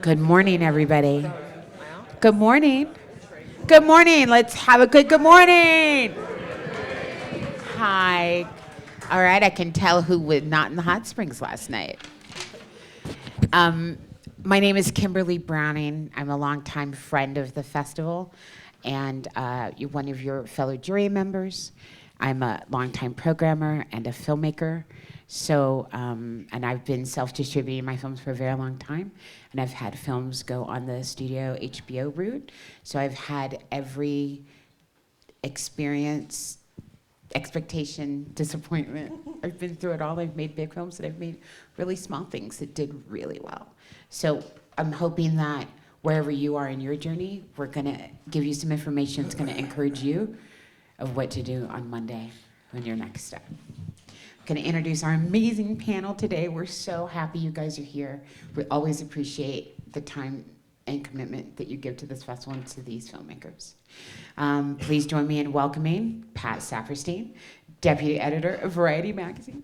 Good morning, everybody. Good morning. Good morning. Let's have a good morning. Hi. All right, I can tell who was not in the hot springs last night. My name is Kimberley Browning. I'm a longtime friend of the festival and you're one of your fellow jury members. I'm a longtime programmer and a filmmaker. So, and I've been self-distributing my films for a very long time, and I've had films go on the studio HBO route. So I've had every experience, expectation, disappointment. I've been through it all. I've made big films, and I've made really small things that did really well. So I'm hoping that wherever you are in your journey, we're gonna give you some information that's gonna encourage you of what to do on Monday on your next step. I'm going to introduce our amazing panel today. We're so happy you guys are here. We always appreciate the time and commitment that you give to this festival and to these filmmakers. Please join me in welcoming Pat Saperstein, Deputy Editor of Variety Magazine.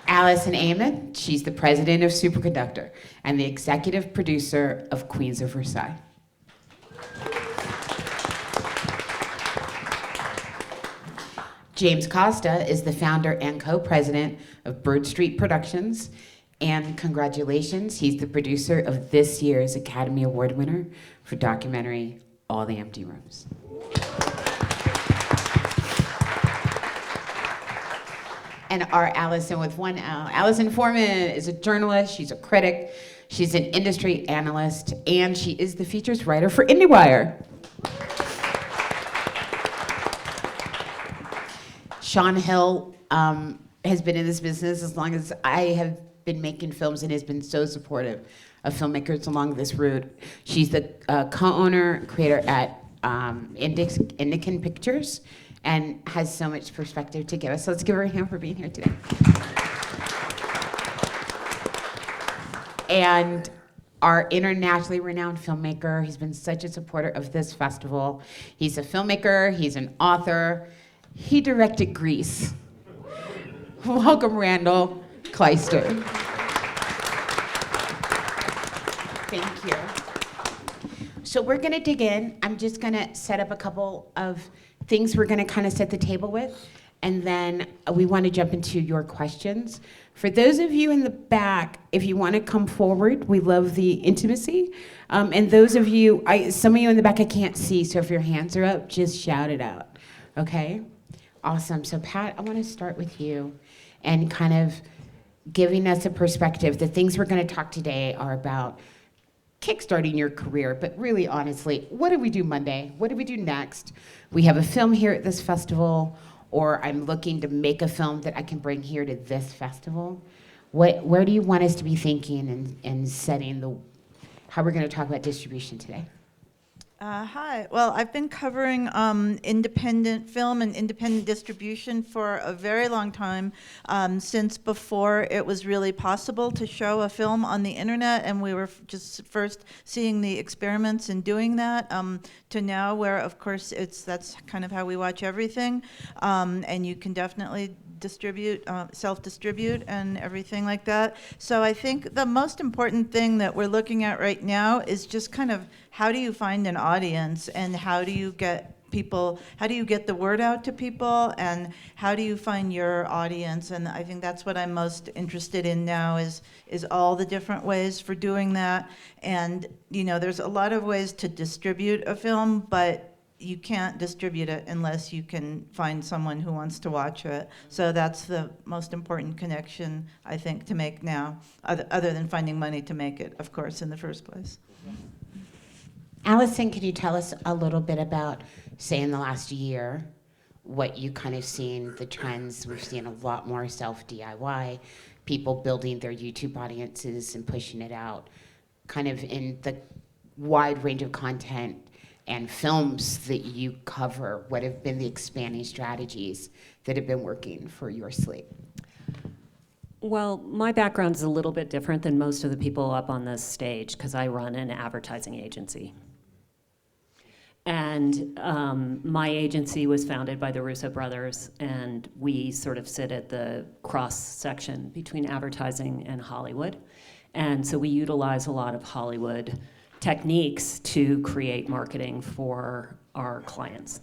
Allison Amon, she's the president of Superconductor and the executive producer of Queens of Versailles. James Costa is the founder and co-president of Bird Street Productions, and congratulations, he's the producer of this year's Academy Award winner for documentary All the Empty Rooms. And our Alison with one L. Alison Foreman is a journalist, she's a critic, she's an industry analyst, and she is the features writer for IndieWire. Shaun Hill has been in this business as long as I have been making films and has been so supportive of filmmakers along this route. She's the co-owner, creator at Indican Pictures and has so much perspective to give us. So let's give her a hand for being here today. And our internationally renowned filmmaker, he's been such a supporter of this festival. He's a filmmaker, he's an author. He directed Grease. Welcome, Randal Kleiser. Thank you. So we're gonna dig in. I'm just gonna set up a couple of things we're gonna kind of set the table with, and then we wanna jump into your questions. For those of you in the back, if you wanna come forward, we love the intimacy. And those of you, some of you in the back I can't see, so if your hands are up, just shout it out, okay? Awesome. So Pat, I want to start with you and kind of giving us a perspective. The things we're going to talk today are about kickstarting your career, but really honestly, what do we do Monday? What do we do next? We have a film here at this festival, or I'm looking to make a film that I can bring here to this festival. Where do you want us to be thinking and setting how we're going to talk about distribution today? Hi. Well, I've been covering independent film and independent distribution for a very long time, since before it was really possible to show a film on the internet, and we were just first seeing the experiments in doing that, to now where, of course, that's kind of how we watch everything, and you can definitely distribute, self-distribute and everything like that. So I think the most important thing that we're looking at right now is just kind of how do you find an audience, and how do you get the word out to people, and how do you find your audience? And I think that's what I'm most interested in now is all the different ways for doing that. And there's a lot of ways to distribute a film, but you can't distribute it unless you can find someone who wants to watch it. So that's the most important connection, I think, to make now, other than finding money to make it, of course, in the first place. Allison, can you tell us a little bit about, say, in the last year, what you kind of seen, the trends? We've seen a lot more self-DIY, people building their YouTube audiences and pushing it out, kind of in the wide range of content and films that you cover. What have been the expanding strategies that have been working for your slate? Well, my background's a little bit different than most of the people up on this stage because I run an advertising agency. And my agency was founded by the Russo brothers, and we sort of sit at the cross section between advertising and Hollywood. And so we utilize a lot of Hollywood techniques to create marketing for our clients.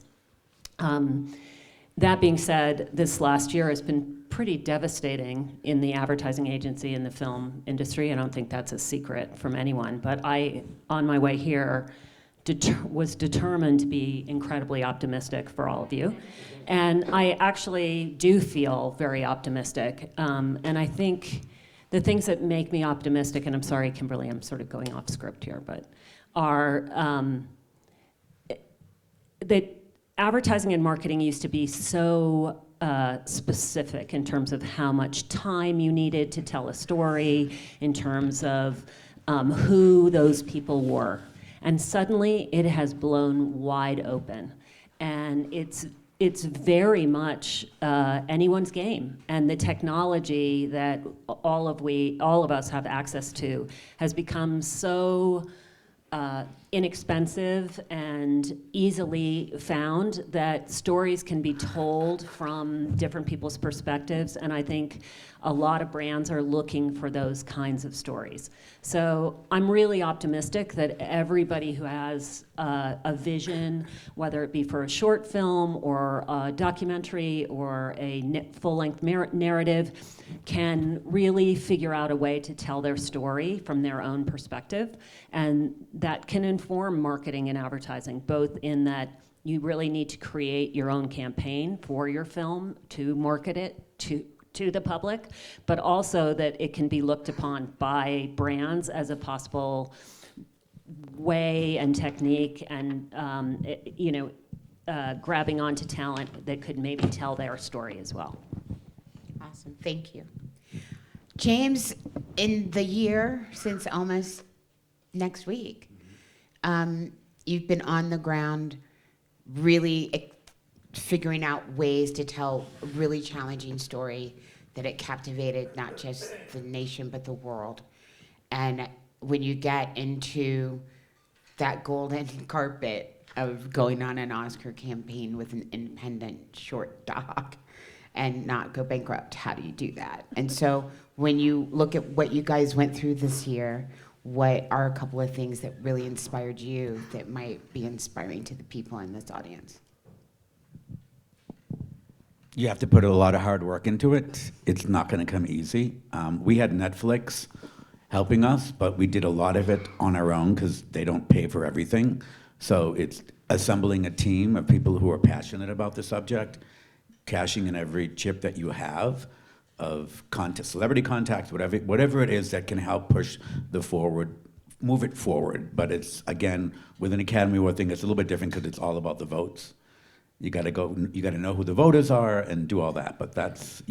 That being said, this last year has been pretty devastating in the advertising agency and the film industry. I don't think that's a secret from anyone, but I, on my way here, was determined to be incredibly optimistic for all of you. And I actually do feel very optimistic. And I think the things that make me optimistic, and I'm sorry, Kimberley, I'm sort of going off script here, but are that advertising and marketing used to be so specific in terms of how much time you needed to tell a story, in terms of who those people were. And suddenly it has blown wide open. And it's very much anyone's game. And the technology that all of us have access to has become so inexpensive and easily found that stories can be told from different people's perspectives, and I think a lot of brands are looking for those kinds of stories. So I'm really optimistic that everybody who has a vision, whether it be for a short film or a documentary or a full-length narrative, can really figure out a way to tell their story from their own perspective, and that can inform marketing and advertising, both in that you really need to create your own campaign for your film to market it to the public, but also that it can be looked upon by brands as a possible way and technique and grabbing onto talent that could maybe tell their story as well. Awesome, thank you. James, in the year since almost next week, you've been on the ground really figuring out ways to tell a really challenging story that it captivated not just the nation but the world. And when you get into that golden carpet of going on an Oscar campaign with an independent short doc and not go bankrupt, how do you do that? And so when you look at what you guys went through this year, what are a couple of things that really inspired you that might be inspiring to the people in this audience? You have to put a lot of hard work into it. It's not going to come easy. We had Netflix helping us, but we did a lot of it on our own because they don't pay for everything. So it's assembling a team of people who are passionate about the subject, cashing in every chip that you have of celebrity contacts, whatever it is that can help push move it forward. But it's, again, with an Academy Award thing, it's a little bit different because it's all about the votes. You got to know who the voters are and do all that. But that's,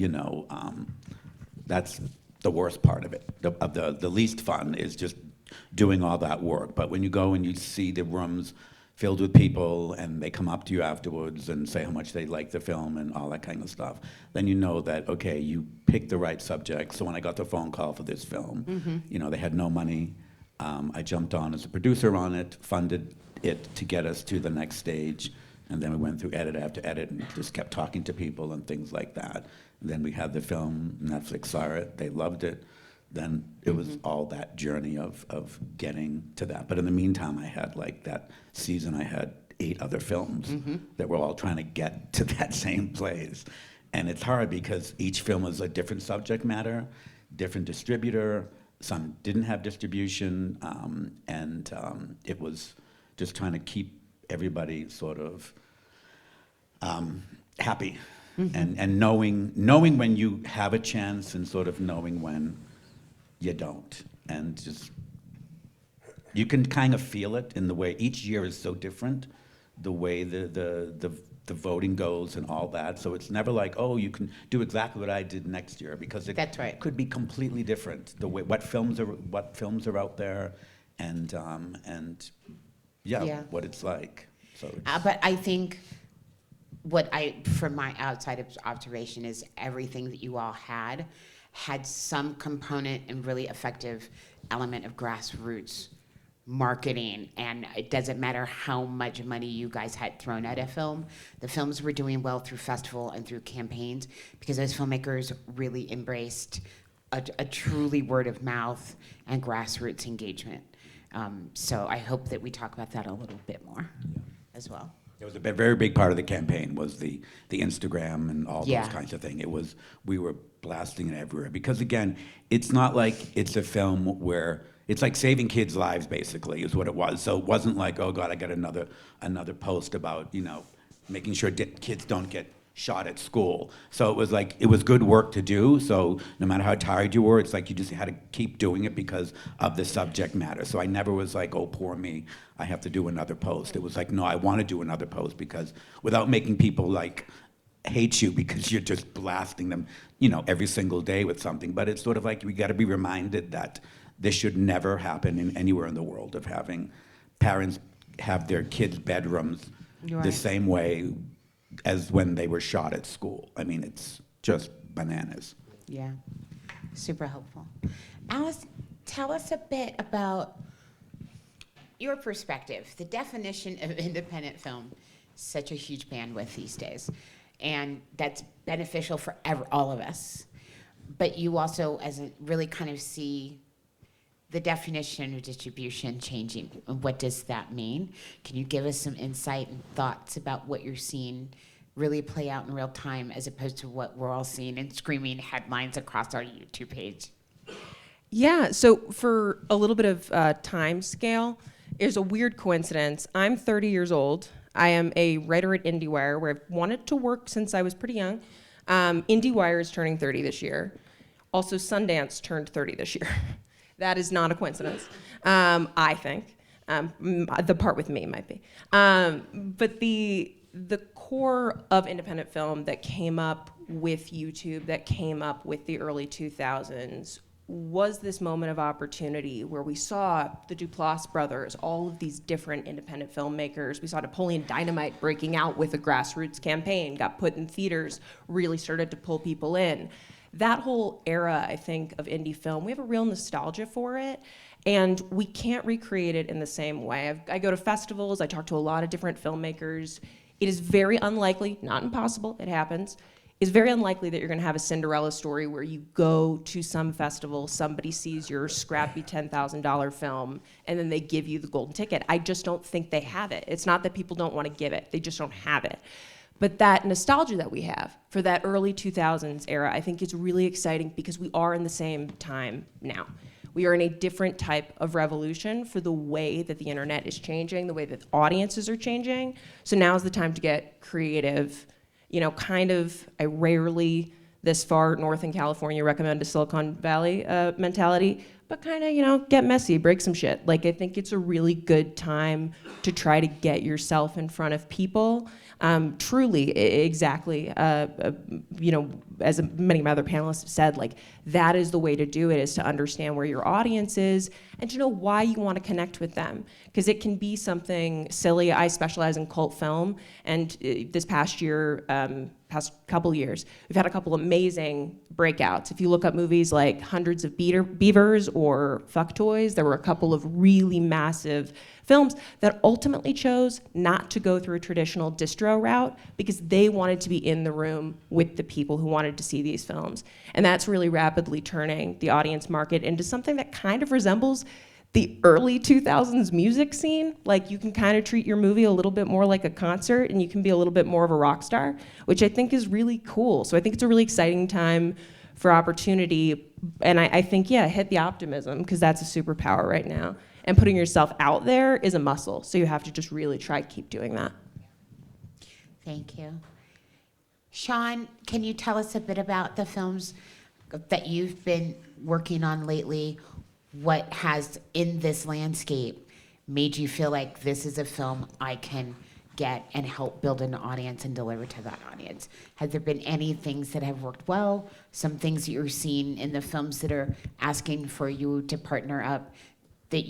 that's the worst part of it. The least fun is just doing all that work. But when you go and you see the rooms filled with people and they come up to you afterwards and say how much they like the film and all that kind of stuff, then you know that, okay, you picked the right subject. So when I got the phone call for this film, they had no money. I jumped on as a producer on it, funded it to get us to the next stage. And then we went through edit after edit and just kept talking to people and things like that. And then we had the film, Netflix saw it, they loved it. Then it was all that journey of getting to that. But in the meantime, I had that season, I had 8 other films that were all trying to get to that same place. And it's hard because each film was a different subject matter, different distributor. Some didn't have distribution, and it was just trying to keep everybody sort of happy, and knowing when you have a chance and sort of knowing when you don't, and just you can kind of feel it in the way each year is so different, the way the voting goes and all that. So it's never like, oh, you can do exactly what I did next year, because it That's right. could be completely different. The way what films are out there, and Yeah. what it's like. So it's, But I think from my outside observation, is everything that you all had some component and really effective element of grassroots marketing, and it doesn't matter how much money you guys had thrown at a film. The films were doing well through festival and through campaigns because those filmmakers really embraced a truly word of mouth and grassroots engagement. So I hope that we talk about that a little bit more as well. It was a very big part of the campaign was the Instagram and all Yeah. those kinds of things. We were blasting it everywhere because again, it's not like it's a film where it's like saving kids' lives basically is what it was. So it wasn't like, oh God, I got another post about making sure kids don't get shot at school. So it was like it was good work to do. So no matter how tired you were, it's like you just had to keep doing it because of the subject matter. So I never was like, oh poor me, I have to do another post. It was like, no, I want to do another post because without making people like hate you because you're just blasting them, every single day with something. But it's sort of like we got to be reminded that this should never happen in anywhere in the world of having parents have their kids' bedrooms the Right. same way as when they were shot at school. I mean, it's just bananas. Yeah, super helpful. Alice, tell us a bit about your perspective. The definition of independent film is such a huge bandwidth these days, and that's beneficial for all of us. But you also, really kind of see the definition of distribution changing. What does that mean? Can you give us some insight and thoughts about what you're seeing really play out in real time as opposed to what we're all seeing and screaming headlines across our YouTube page? Yeah, so for a little bit of time scale, there's a weird coincidence. I'm 30 years old. I am a writer at IndieWire, where I've wanted to work since I was pretty young. IndieWire is turning 30 this year. Also, Sundance turned 30 this year. That is not a coincidence, I think. The part with me might be. But the core of independent film that came up with YouTube, that came up with the early 2000s, was this moment of opportunity where we saw the Duplass brothers, all of these different independent filmmakers. We saw Napoleon Dynamite breaking out with a grassroots campaign, got put in theaters, really started to pull people in. That whole era, I think, of indie film, we have a real nostalgia for it, and we can't recreate it in the same way. I go to festivals, I talk to a lot of different filmmakers. It is very unlikely, not impossible, it happens, it's very unlikely that you're gonna have a Cinderella story where you go to some festival, somebody sees your scrappy $10,000 film, and then they give you the golden ticket. I just don't think they have it. It's not that people don't wanna give it, they just don't have it. But that nostalgia that we have for that early 2000s era, I think is really exciting because we are in the same time now. We are in a different type of revolution for the way that the internet is changing, the way that audiences are changing. So now is the time to get creative. I rarely, this far north in California, recommend a Silicon Valley mentality, but get messy, break some shit. I think it's a really good time to try to get yourself in front of people. Truly, exactly, as many of my other panelists have said, that is the way to do it, is to understand where your audience is and to know why you want to connect with them. Because it can be something silly. I specialize in cult film, and this past year, past couple years, we've had a couple amazing breakouts. If you look up movies like Hundreds of Beavers or Fuck Toys, there were a couple of really massive films that ultimately chose not to go through a traditional distro route because they wanted to be in the room with the people who wanted to see these films. And that's really rapidly turning the audience market into something that kind of resembles the early 2000s music scene. You can kind of treat your movie a little bit more like a concert, and you can be a little bit more of a rock star, which I think is really cool. So I think it's a really exciting time for opportunity. And I think, hit the optimism, because that's a superpower right now. And putting yourself out there is a muscle, so you have to just really try to keep doing that. Thank you. Shaun, can you tell us a bit about the films that you've been working on lately? What has, in this landscape, made you feel like this is a film I can get and help build an audience and deliver to that audience? Has there been any things that have worked well? Some things that you're seeing in the films that are asking for you to partner up that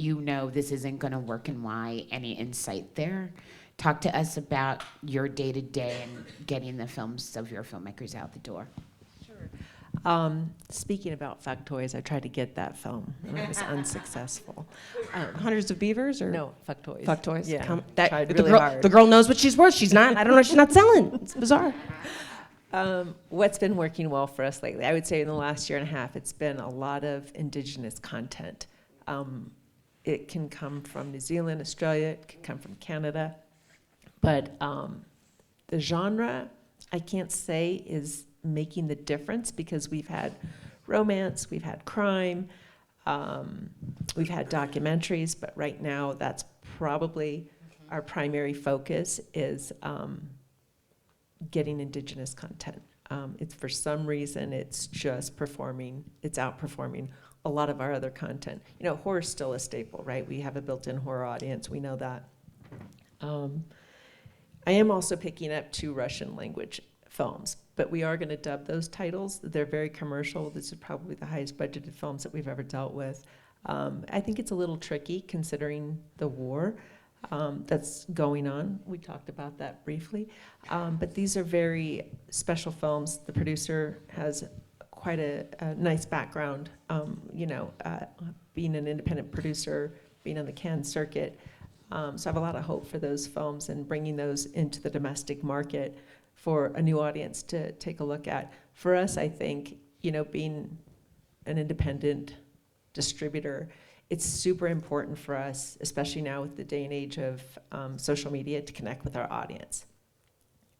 this isn't going to work, and why? Any insight there? Talk to us about your day-to-day and getting the films of your filmmakers out the door. Sure. Speaking about Factoids, I tried to get that film, and I was unsuccessful. Hundreds of Beavers or No, Factoids. Fuck toys? Yeah, the tried really girl, hard. the girl knows what she's worth. She's not. I don't know. She's not selling. It's bizarre. What's been working well for us lately? I would say in the last year and a half, it's been a lot of Indigenous content. It can come from New Zealand, Australia, it can come from Canada, but the genre, I can't say is making the difference because we've had romance, we've had crime, we've had documentaries, but right now that's probably our primary focus is getting Indigenous content. It's for some reason, it's just performing, it's outperforming a lot of our other content. You know, horror's still a staple, right? We have a built-in horror audience, we know that. I am also picking up 2 Russian language films, but we are gonna dub those titles. They're very commercial. This is probably the highest budgeted films that we've ever dealt with. I think it's a little tricky considering the war that's going on. We talked about that briefly. But these are very special films. The producer has quite a nice background, being an independent producer, being on the Cannes circuit. So I have a lot of hope for those films and bringing those into the domestic market for a new audience to take a look at. For us, I think, being an independent distributor, it's super important for us, especially now with the day and age of social media, to connect with our audience.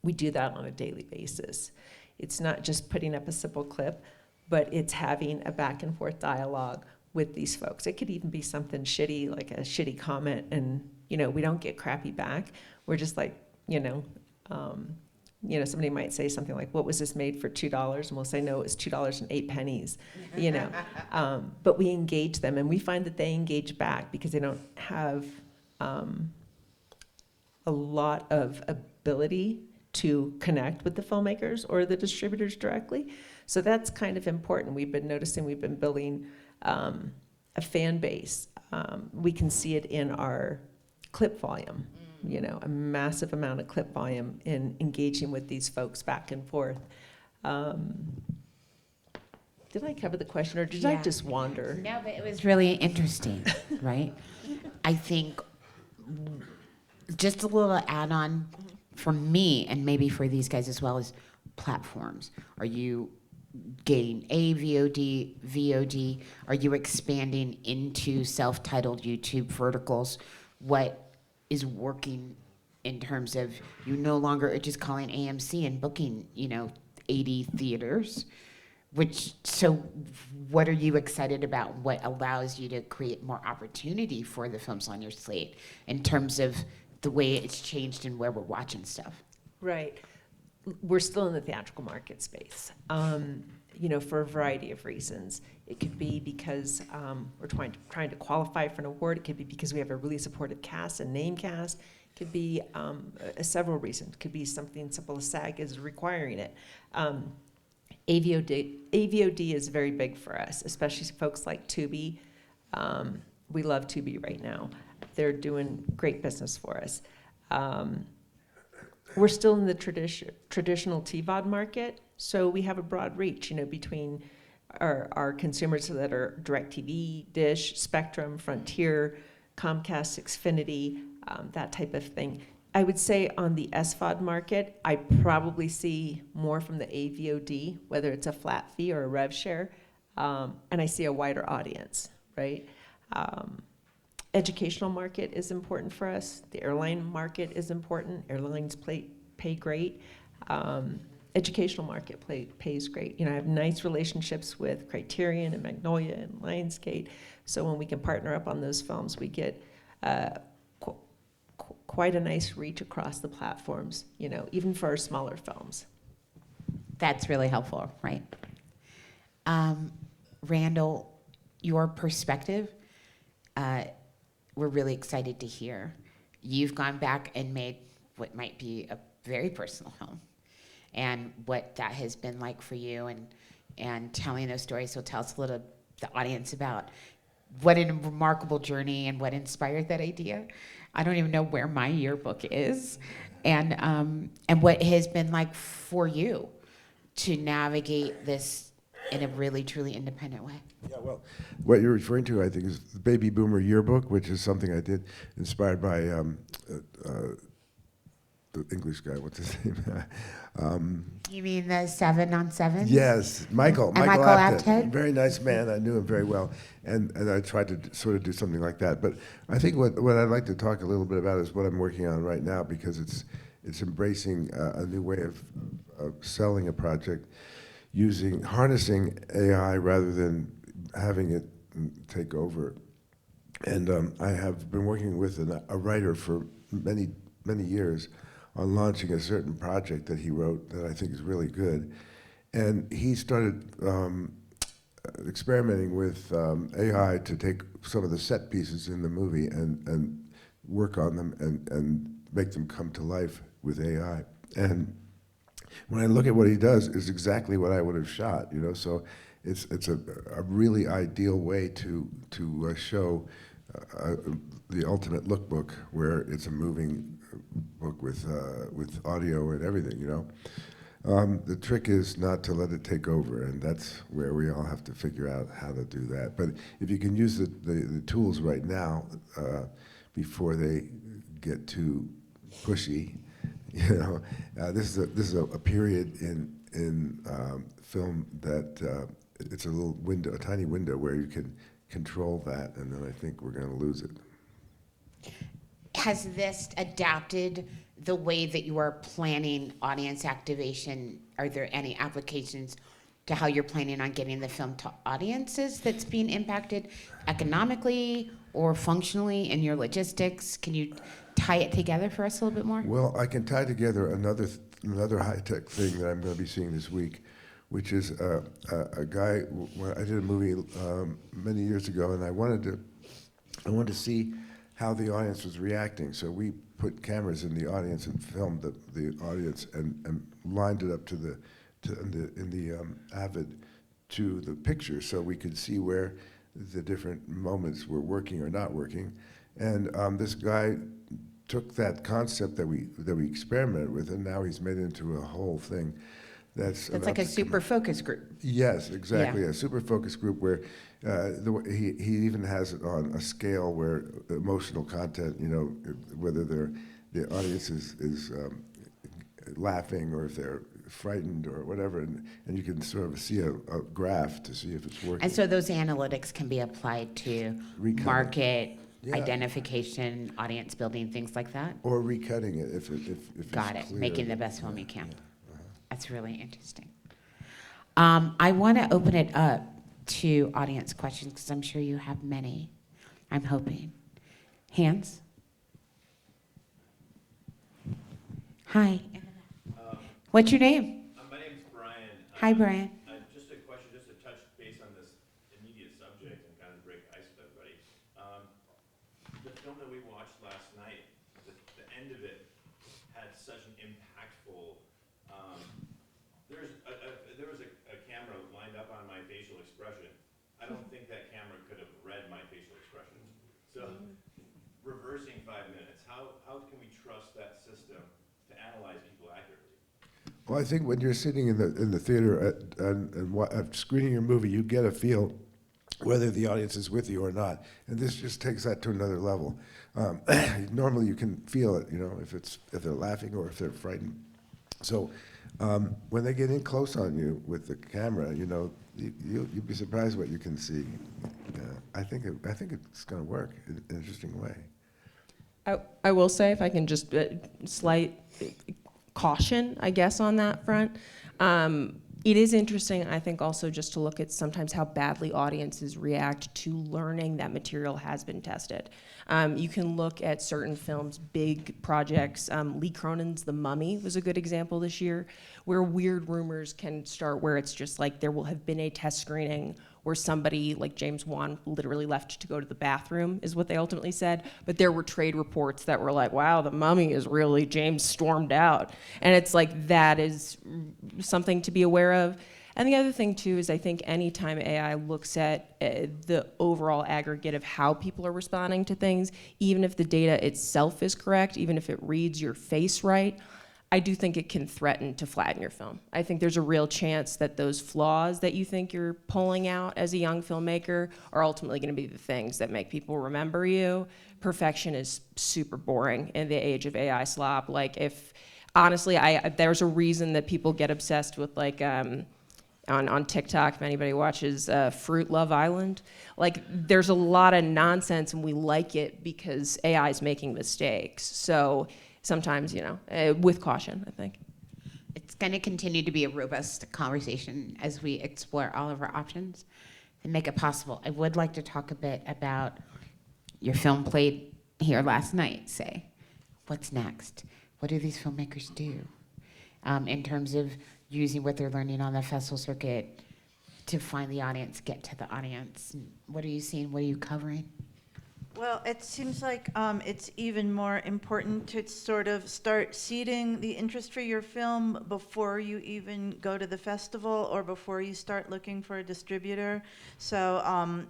We do that on a daily basis. It's not just putting up a simple clip, but it's having a back and forth dialogue with these folks. It could even be something shitty, like a shitty comment, and we don't get crappy back. We're just like, somebody might say something like, "What was this made for $2?" And we'll say, "No, it was $2.08." But we engage them, and we find that they engage back because they don't have a lot of ability to connect with the filmmakers or the distributors directly. So that's kind of important. We've been noticing, we've been building a fan base. We can see it in our clip volume, a massive amount of clip volume in engaging with these folks back and forth. Did I cover the question, or did I Yeah. just wander? No, but it was really interesting, right? I think just a little add-on for me, and maybe for these guys as well, is platforms. Are you getting AVOD, VOD? Are you expanding into self-titled YouTube verticals? What is working in terms of you no longer are just calling AMC and booking, 80 theaters? So what are you excited about? What allows you to create more opportunity for the films on your slate in terms of the way it's changed and where we're watching stuff? Right. We're still in the theatrical market space, for a variety of reasons. It could be because we're trying to qualify for an award. It could be because we have a really supportive cast and name cast. It could be several reasons. It could be something simple as SAG is requiring it. AVOD is very big for us, especially folks like Tubi. We love Tubi right now. They're doing great business for us. We're still in the traditional TVOD market, so we have a broad reach, between our consumers that are DirecTV, Dish, Spectrum, Frontier, Comcast, Xfinity, that type of thing. I would say on the SVOD market, I probably see more from the AVOD, whether it's a flat fee or a rev share, and I see a wider audience, right? Educational market is important for us. The airline market is important. Airlines pay great. Educational market pays great. I have nice relationships with Criterion and Magnolia and Lionsgate. So when we can partner up on those films, we get quite a nice reach across the platforms, even for our smaller films. That's really helpful, right? Randal, your perspective, we're really excited to hear. You've gone back and made what might be a very personal film, and what that has been like for you, and telling those stories. So tell us a little, the audience, about what a remarkable journey and what inspired that idea. I don't even know where my yearbook is, and what it has been like for you to navigate this in a really, truly independent way. Yeah, well, what you're referring to, I think, is the Baby Boomer Yearbook, which is something I did, inspired by the English guy. What's his name? You mean the 7 on 7? Yes, Michael. And Michael Apted? Very nice man. I knew him very well, and I tried to sort of do something like that. But I think what I'd like to talk a little bit about is what I'm working on right now, because it's embracing a new way of selling a project, harnessing AI rather than having it take over. And I have been working with a writer for many years on launching a certain project that he wrote that I think is really good. And he started experimenting with AI to take some of the set pieces in the movie and work on them and make them come to life with AI. And when I look at what he does, it's exactly what I would have shot, you know. So it's a really ideal way to show the ultimate lookbook, where it's a moving book with audio and everything, you know. The trick is not to let it take over, and that's where we all have to figure out how to do that. But if you can use the tools right now, before they get too pushy, you know, this is a period in film that it's a little window, a tiny window where you can control that, and then I think we're going to lose it. Has this adapted the way that you are planning audience activation? Are there any applications to how you're planning on getting the film to audiences that's being impacted economically or functionally in your logistics? Can you tie it together for us a little bit more? Well, I can tie together another high-tech thing that I'm going to be seeing this week, which is a guy. I did a movie many years ago, and I wanted to see how the audience was reacting. So we put cameras in the audience and filmed the audience and lined it up in the Avid to the picture, so we could see where the different moments were working or not working. And this guy took that concept that we experimented with, and now he's made it into a whole thing. That's like a super focus group. Yes, exactly. Yeah. A super focus group where he even has it on a scale where emotional content, you know, whether the audience is laughing or if they're frightened or whatever, and you can sort of see a graph to see if it's working. And so those analytics can be applied to Recutting. market, Yeah. identification, audience building, things like that? Or recutting it if Got it's it. clear. Making the best film you can. Yeah. That's really interesting. I want to open it up to audience questions because I'm sure you have many. I'm hoping. Hands? Hi. What's your name? My name's Brian. Hi, Brian. Just a question, just to touch base on this immediate subject and kind of break ice with everybody. The film that we watched last night, the end of it had such an impactful. There was a camera lined up on my facial expression. I don't think that camera could have read my facial expression. So, reversing 5 minutes, how can we trust that system to analyze people accurately? Well, I think when you're sitting in the theater and screening your movie, you get a feel whether the audience is with you or not, and this just takes that to another level. Normally, you can feel it, you know, if they're laughing or if they're frightened. So, when they get in close on you with the camera, you know, you'd be surprised what you can see. I think it's going to work in an interesting way. I will say, if I can just slight caution, I guess, on that front. It is interesting, I think, also just to look at sometimes how badly audiences react to learning that material has been tested. You can look at certain films, big projects. Lee Cronin's The Mummy was a good example this year, where weird rumors can start where it's just like there will have been a test screening where somebody like James Wan literally left to go to the bathroom, is what they ultimately said. But there were trade reports that were like, wow, The Mummy is really, James stormed out. And it's like, that is something to be aware of. And the other thing too is I think anytime AI looks at the overall aggregate of how people are responding to things, even if the data itself is correct, even if it reads your face right, I do think it can threaten to flatten your film. I think there's a real chance that those flaws that you think you're pulling out as a young filmmaker are ultimately going to be the things that make people remember you. Perfection is super boring in the age of AI slop. Like, if honestly, there's a reason that people get obsessed with, like, on TikTok, if anybody watches Fruit Love Island, like, there's a lot of nonsense, and we like it because AI is making mistakes. So sometimes, with caution, I think. It's going to continue to be a robust conversation as we explore all of our options and make it possible. I would like to talk a bit about your film played here last night, say. What's next? What do these filmmakers do in terms of using what they're learning on the festival circuit to find the audience, get to the audience? What are you seeing? What are you covering? Well, it seems like it's even more important to sort of start seeding the interest for your film before you even go to the festival or before you start looking for a distributor. So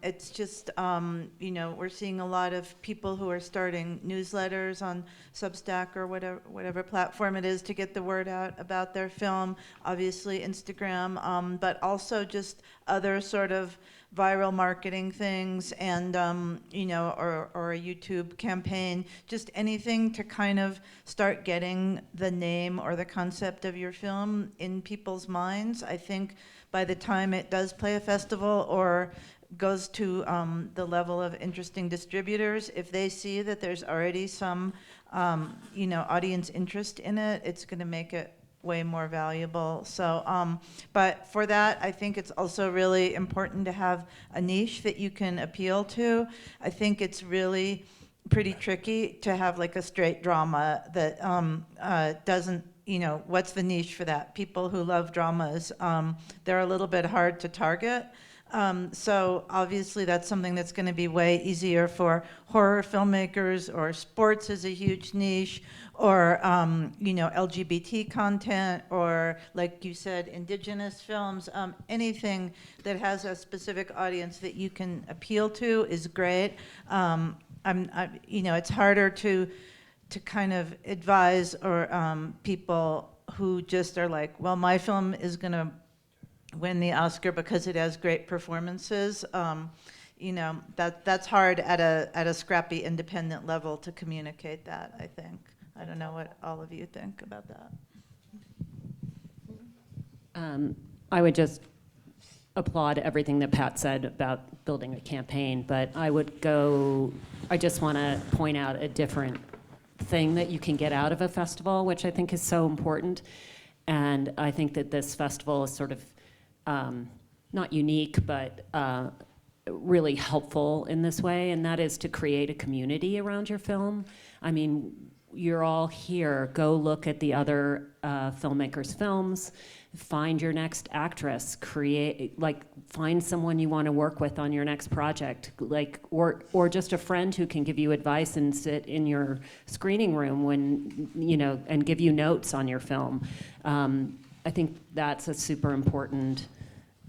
it's just, we're seeing a lot of people who are starting newsletters on Substack or whatever platform it is to get the word out about their film. Obviously Instagram, but also just other sort of viral marketing things and, or a YouTube campaign, just anything to kind of start getting the name or the concept of your film in people's minds. I think by the time it does play a festival or goes to the level of interesting distributors, if they see that there's already some, audience interest in it, it's going to make it way more valuable. So, but for that, I think it's also really important to have a niche that you can appeal to. I think it's really pretty tricky to have like a straight drama that doesn't, what's the niche for that? People who love dramas, they're a little bit hard to target. So obviously that's something that's going to be way easier for horror filmmakers, or sports is a huge niche, or LGBT content, or like you said, indigenous films. Anything that has a specific audience that you can appeal to is great. It's harder to kind of advise or people who just are like, well, my film is going to win the Oscar because it has great performances. That's hard at a scrappy independent level to communicate that, I think. I don't know what all of you think about that. I would just applaud everything that Pat said about building a campaign, but I just want to point out a different thing that you can get out of a festival, which I think is so important. And I think that this festival is sort of not unique, but really helpful in this way, and that is to create a community around your film. I mean, you're all here. Go look at the other filmmakers' films. Find your next actress. Find someone you want to work with on your next project, or just a friend who can give you advice and sit in your screening room and give you notes on your film. I think that's a super important.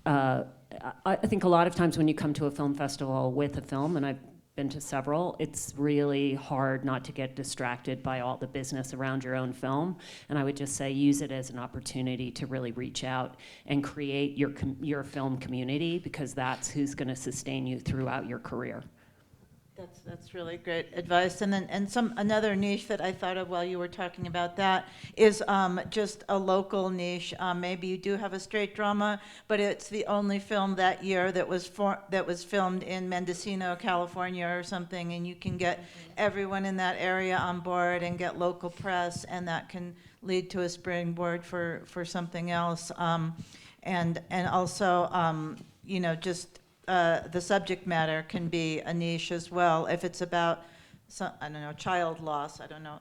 I think a lot of times when you come to a film festival with a film, and I've been to several, it's really hard not to get distracted by all the business around your own film. And I would just say use it as an opportunity to really reach out and create your film community, because that's who's going to sustain you throughout your career. That's really great advice. And then another niche that I thought of while you were talking about that is just a local niche. Maybe you do have a straight drama, but it's the only film that year that was filmed in Mendocino, California, or something, and you can get everyone in that area on board and get local press, and that can lead to a springboard for something else. And also, just. The subject matter can be a niche as well. If it's about, child loss, I don't know,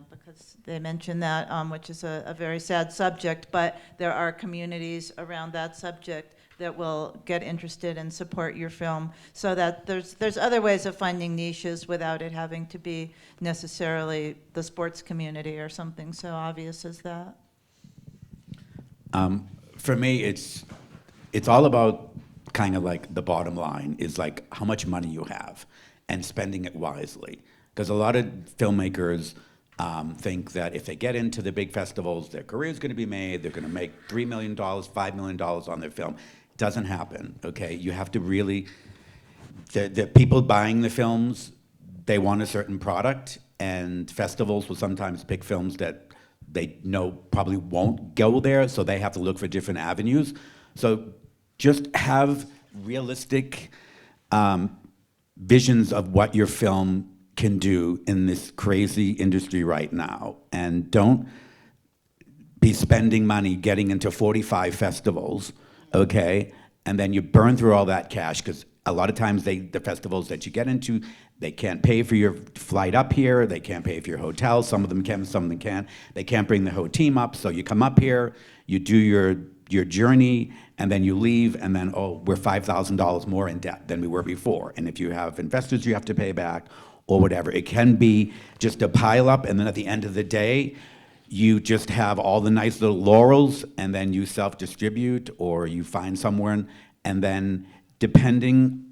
because they mentioned that, which is a very sad subject, but there are communities around that subject that will get interested and support your film. So that there's other ways of finding niches without it having to be necessarily the sports community or something so obvious as that. For me, it's all about kind of like the bottom line is like how much money you have and spending it wisely. Because a lot of filmmakers think that if they get into the big festivals, their career is going to be made, they're going to make $3 million, $5 million on their film. It doesn't happen, okay? You have to really, the people buying the films, they want a certain product, and festivals will sometimes pick films that they know probably won't go there, so they have to look for different avenues. So just have realistic visions of what your film can do in this crazy industry right now, and don't be spending money getting into 45 festivals, okay? And then you burn through all that cash, because a lot of times the festivals that you get into, they can't pay for your flight up here, they can't pay for your hotel, some of them can, some of them can't. They can't bring the whole team up, so you come up here, you do your journey, and then you leave, and then, oh, we're $5,000 more in debt than we were before. And if you have investors you have to pay back, or whatever. It can be just a pile up, and then at the end of the day, you just have all the nice little laurels, and then you self-distribute, or you find somewhere, and then depending,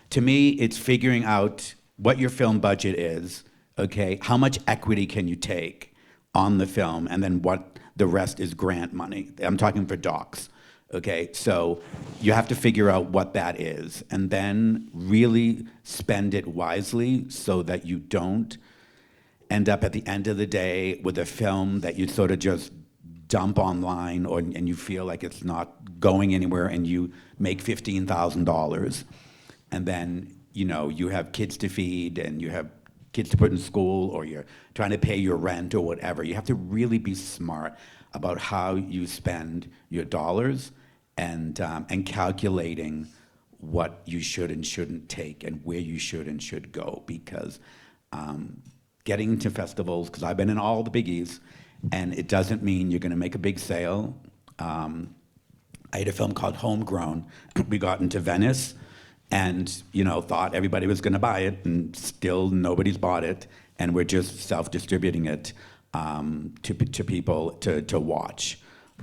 to me, it's figuring out what your film budget is, okay? How much equity can you take on the film, and then what the rest is grant money. I'm talking for docs. Okay, so you have to figure out what that is, and then really spend it wisely so that you don't end up at the end of the day with a film that you sort of just dump online, and you feel like it's not going anywhere, and you make $15,000, and then you have kids to feed, and you have kids to put in school, or you're trying to pay your rent or whatever. You have to really be smart about how you spend your dollars, and calculating what you should and shouldn't take, and where you should and should go, because getting into festivals, because I've been in all the biggies, and it doesn't mean you're going to make a big sale. I had a film called Homegrown. We got into Venice, and thought everybody was going to buy it, and still nobody's bought it, and we're just self-distributing it to people to watch.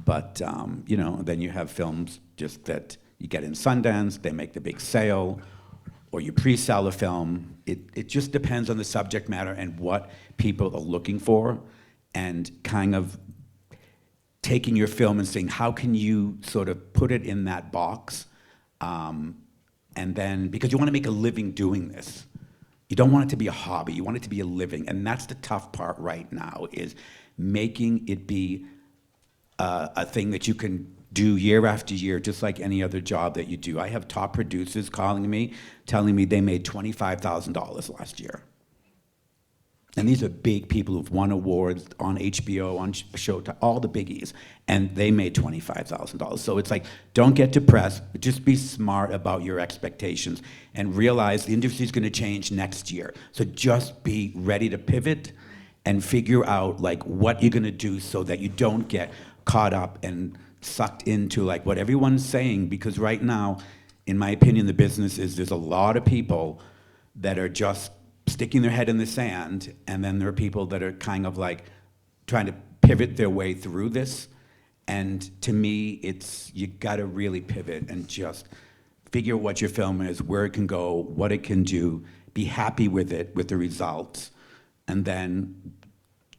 But then you have films just that you get in Sundance, they make the big sale, or you pre-sell a film. It just depends on the subject matter and what people are looking for, and kind of taking your film and saying, how can you sort of put it in that box, and then, because you want to make a living doing this. You don't want it to be a hobby, you want it to be a living, and that's the tough part right now, is making it be a thing that you can do year after year, just like any other job that you do. I have top producers calling me, telling me they made $25,000 last year. And these are big people who've won awards on HBO, on Showtime, all the biggies, and they made $25,000. So it's like, don't get depressed, but just be smart about your expectations, and realize the industry's gonna change next year. So just be ready to pivot and figure out like what you're gonna do, so that you don't get caught up and sucked into like what everyone's saying, because right now, in my opinion, the business is, there's a lot of people that are just sticking their head in the sand, and then there are people that are kind of like trying to pivot their way through this. And to me, it's, you gotta really pivot and just figure out what your film is, where it can go, what it can do, be happy with it, with the results, and then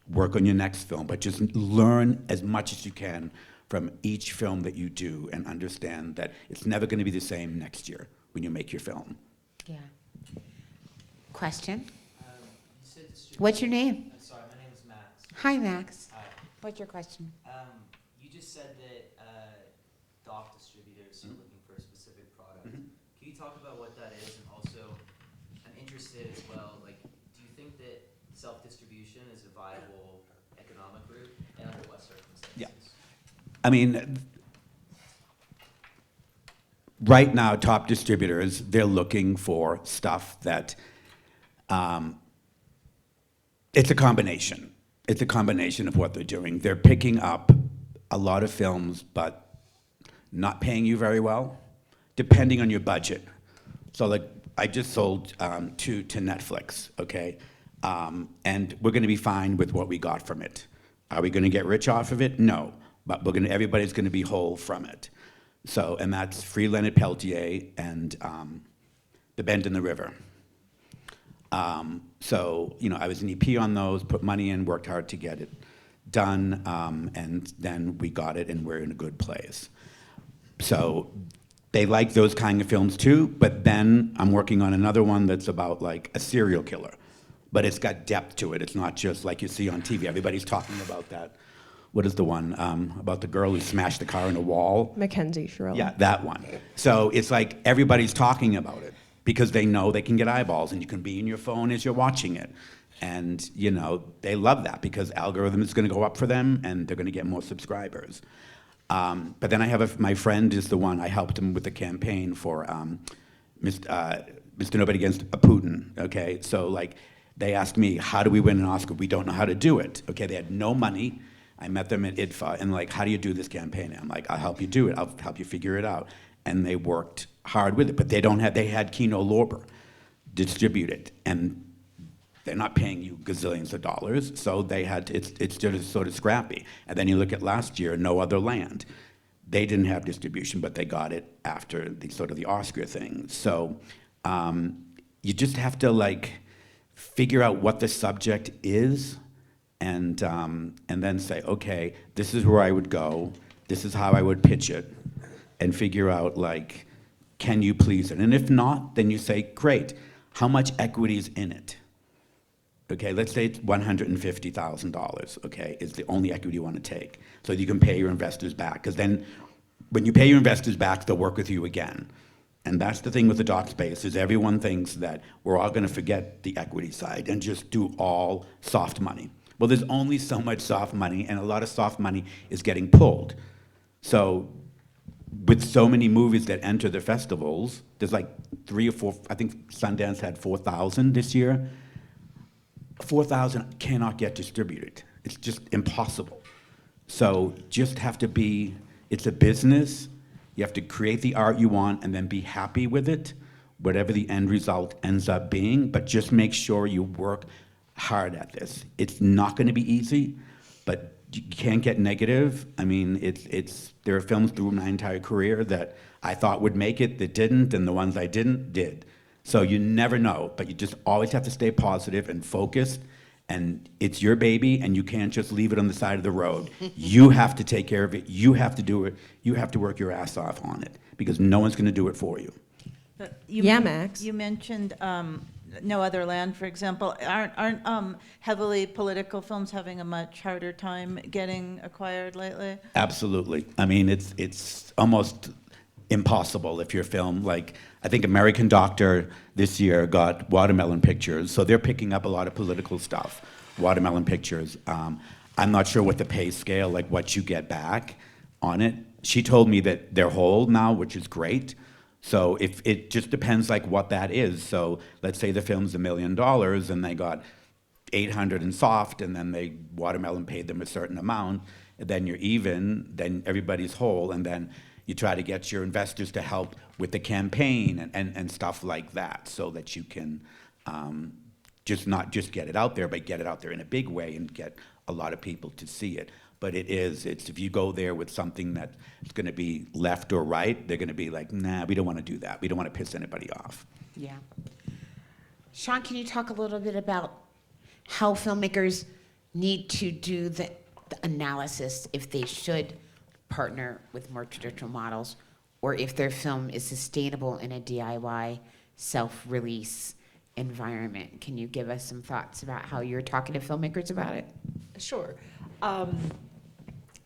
work on your next film. But just learn as much as you can from each film that you do, and understand that it's never gonna be the same next year when you make your film. Yeah. Question? What's your name? Sorry, my name is Max. Hi, Max. Hi. What's your question? You just said that doc distributors are looking for a specific product. Mhm. Can you talk about what that is? And also, I'm interested as well, like, do you think that self-distribution is a viable economic route, and under what circumstances? Yeah. I mean, right now, top distributors, they're looking for stuff that, it's a combination. It's a combination of what they're doing. They're picking up a lot of films, but not paying you very well, depending on your budget. So like, I just sold two to Netflix, okay? And we're gonna be fine with what we got from it. Are we gonna get rich off of it? No, but everybody's gonna be whole from it. So, and that's Free Leonard Peltier and The Bend in the River. So, I was an EP on those, put money in, worked hard to get it done, and then we got it and we're in a good place. So they like those kind of films too, but then I'm working on another one that's about like a serial killer, but it's got depth to it. It's not just like you see on TV. Everybody's talking about that. What is the one about the girl who smashed the car in a wall? Mackenzie Shirella. Yeah, that one. So it's like everybody's talking about it because they know they can get eyeballs, and you can be in your phone as you're watching it. And, they love that because algorithm is going to go up for them and they're going to get more subscribers. But then I have my friend is the one, I helped him with the campaign for Mr. Nobody Against Putin, okay? So, like, they asked me, how do we win an Oscar? We don't know how to do it, okay? They had no money. I met them at IDFA, and like, how do you do this campaign? I'm like, I'll help you do it. I'll help you figure it out. And they worked hard with it, but they had Kino Lorber distribute it, and they're not paying you gazillions of dollars, so they had it's just sort of scrappy. And then you look at last year, No Other Land. They didn't have distribution, but they got it after the Oscar thing. So you just have to like figure out what the subject is, and then say, okay, this is where I would go, this is how I would pitch it, and figure out like, can you please it? And if not, then you say, great, how much equity is in it? Okay, let's say it's $150,000, okay, is the only equity you want to take. So you can pay your investors back, because then when you pay your investors back, they'll work with you again. And that's the thing with the doc space, is everyone thinks that we're all going to forget the equity side and just do all soft money. Well, there's only so much soft money, and a lot of soft money is getting pulled. So with so many movies that enter the festivals, there's like 3 or 4, I think Sundance had 4,000 this year. 4,000 cannot get distributed. It's just impossible. So just have to be, it's a business. You have to create the art you want and then be happy with it, whatever the end result ends up being, but just make sure you work hard at this. It's not going to be easy, but you can't get negative. I mean, there are films through my entire career that I thought would make it that didn't, and the ones I didn't did. So you never know, but you just always have to stay positive and focused, and it's your baby, and you can't just leave it on the side of the road. You have to take care of it. You have to do it. You have to work your ass off on it, because no one's going to do it for you. Max. You mentioned No Other Land, for example. Aren't heavily political films having a much harder time getting acquired lately? Absolutely. I mean, it's almost impossible if your film, like, I think American Doctor this year got Watermelon Pictures, so they're picking up a lot of political stuff, Watermelon Pictures. I'm not sure what the pay scale, like what you get back on it. She told me that they're whole now, which is great. So if it just depends like what that is. So let's say the film's $1 million and they got 800 in soft, and then Watermelon paid them a certain amount, and then you're even, then everybody's whole, and then you try to get your investors to help with the campaign and stuff like that, so that you can just not just get it out there, but get it out there in a big way and get a lot of people to see it. But it's if you go there with something that's going to be left or right, they're going to be like, nah, we don't want to do that. We don't want to piss anybody off. Yeah. Shaun, can you talk a little bit about how filmmakers need to do the analysis if they should partner with more traditional models, or if their film is sustainable in a DIY self-release environment? Can you give us some thoughts about how you're talking to filmmakers about it? Sure.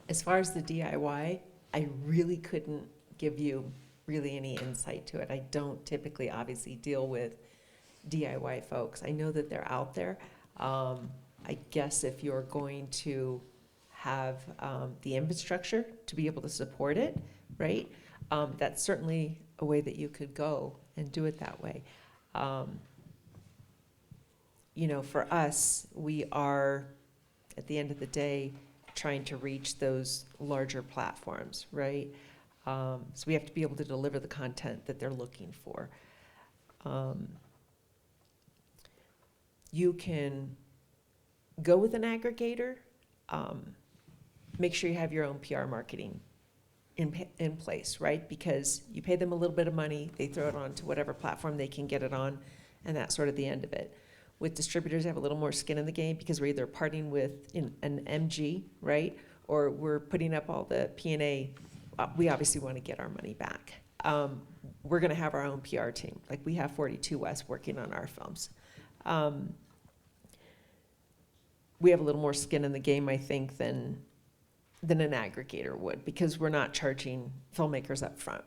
As far as the DIY, I really couldn't give you really any insight to it. I don't typically obviously deal with DIY folks. I know that they're out there. I guess if you're going to have the infrastructure to be able to support it, right? That's certainly a way that you could go and do it that way. For us, we are, at the end of the day, trying to reach those larger platforms, right? So we have to be able to deliver the content that they're looking for. You can go with an aggregator. Make sure you have your own PR marketing in place, right? Because you pay them a little bit of money, they throw it on to whatever platform they can get it on, and that's sort of the end of it. with distributors have a little more skin in the game because we're either parting with an MG, right? Or we're putting up all the P&A. We obviously want to get our money back. We're going to have our own PR team. Like we have 42 West working on our films. We have a little more skin in the game, I think, than an aggregator would, because we're not charging filmmakers up front.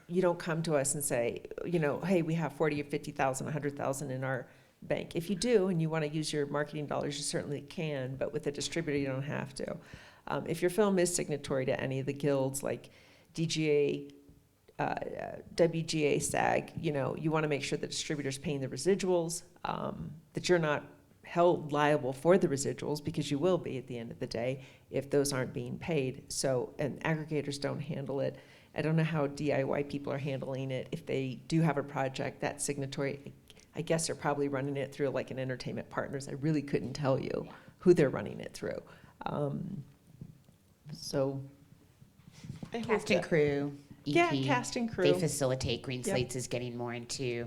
You don't come to us and say, hey, we have 40 or 50,000, 100,000 in our bank. If you do and you want to use your marketing dollars, you certainly can, but with a distributor, you don't have to. If your film is signatory to any of the guilds like DGA, WGA, SAG, you want to make sure the distributor's paying the residuals, that you're not held liable for the residuals, because you will be at the end of the day if those aren't being paid. So, and aggregators don't handle it. I don't know how DIY people are handling it. If they do have a project that's signatory, I guess they're probably running it through like an Entertainment Partners. I really couldn't tell you who they're running it through. So I hope Cast and that- crew, EP. Yeah, cast and crew. They facilitate. Green Yep. Slates is getting more into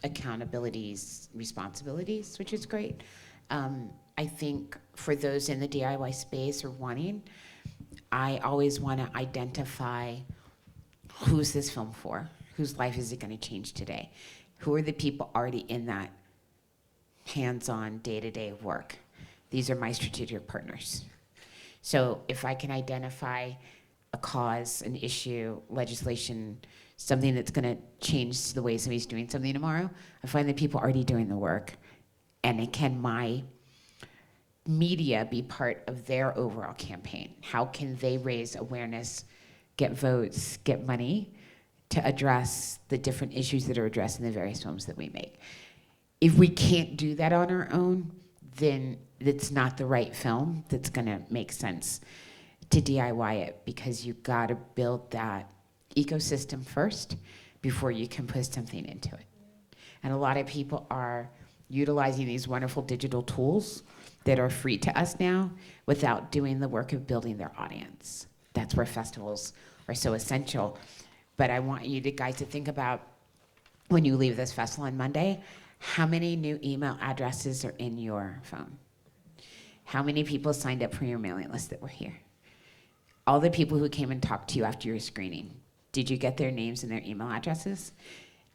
accountabilities, responsibilities, which is great. I think for those in the DIY space or wanting, I always want to identify who's this film for, whose life is it going to change today, who are the people already in that hands-on day-to-day work. These are my strategic partners. So if I can identify a cause, an issue, legislation, something that's going to change the way somebody's doing something tomorrow, I find that people are already doing the work. And can my media be part of their overall campaign? How can they raise awareness, get votes, get money to address the different issues that are addressed in the various films that we make? If we can't do that on our own, then it's not the right film that's going to make sense to DIY it, because you've got to build that ecosystem first before you can put something into it. And a lot of people are utilizing these wonderful digital tools that are free to us now without doing the work of building their audience. That's where festivals are so essential. But I want you guys to think about, when you leave this festival on Monday, how many new email addresses are in your phone? How many people signed up for your mailing list that were here? All the people who came and talked to you after your screening, did you get their names and their email addresses?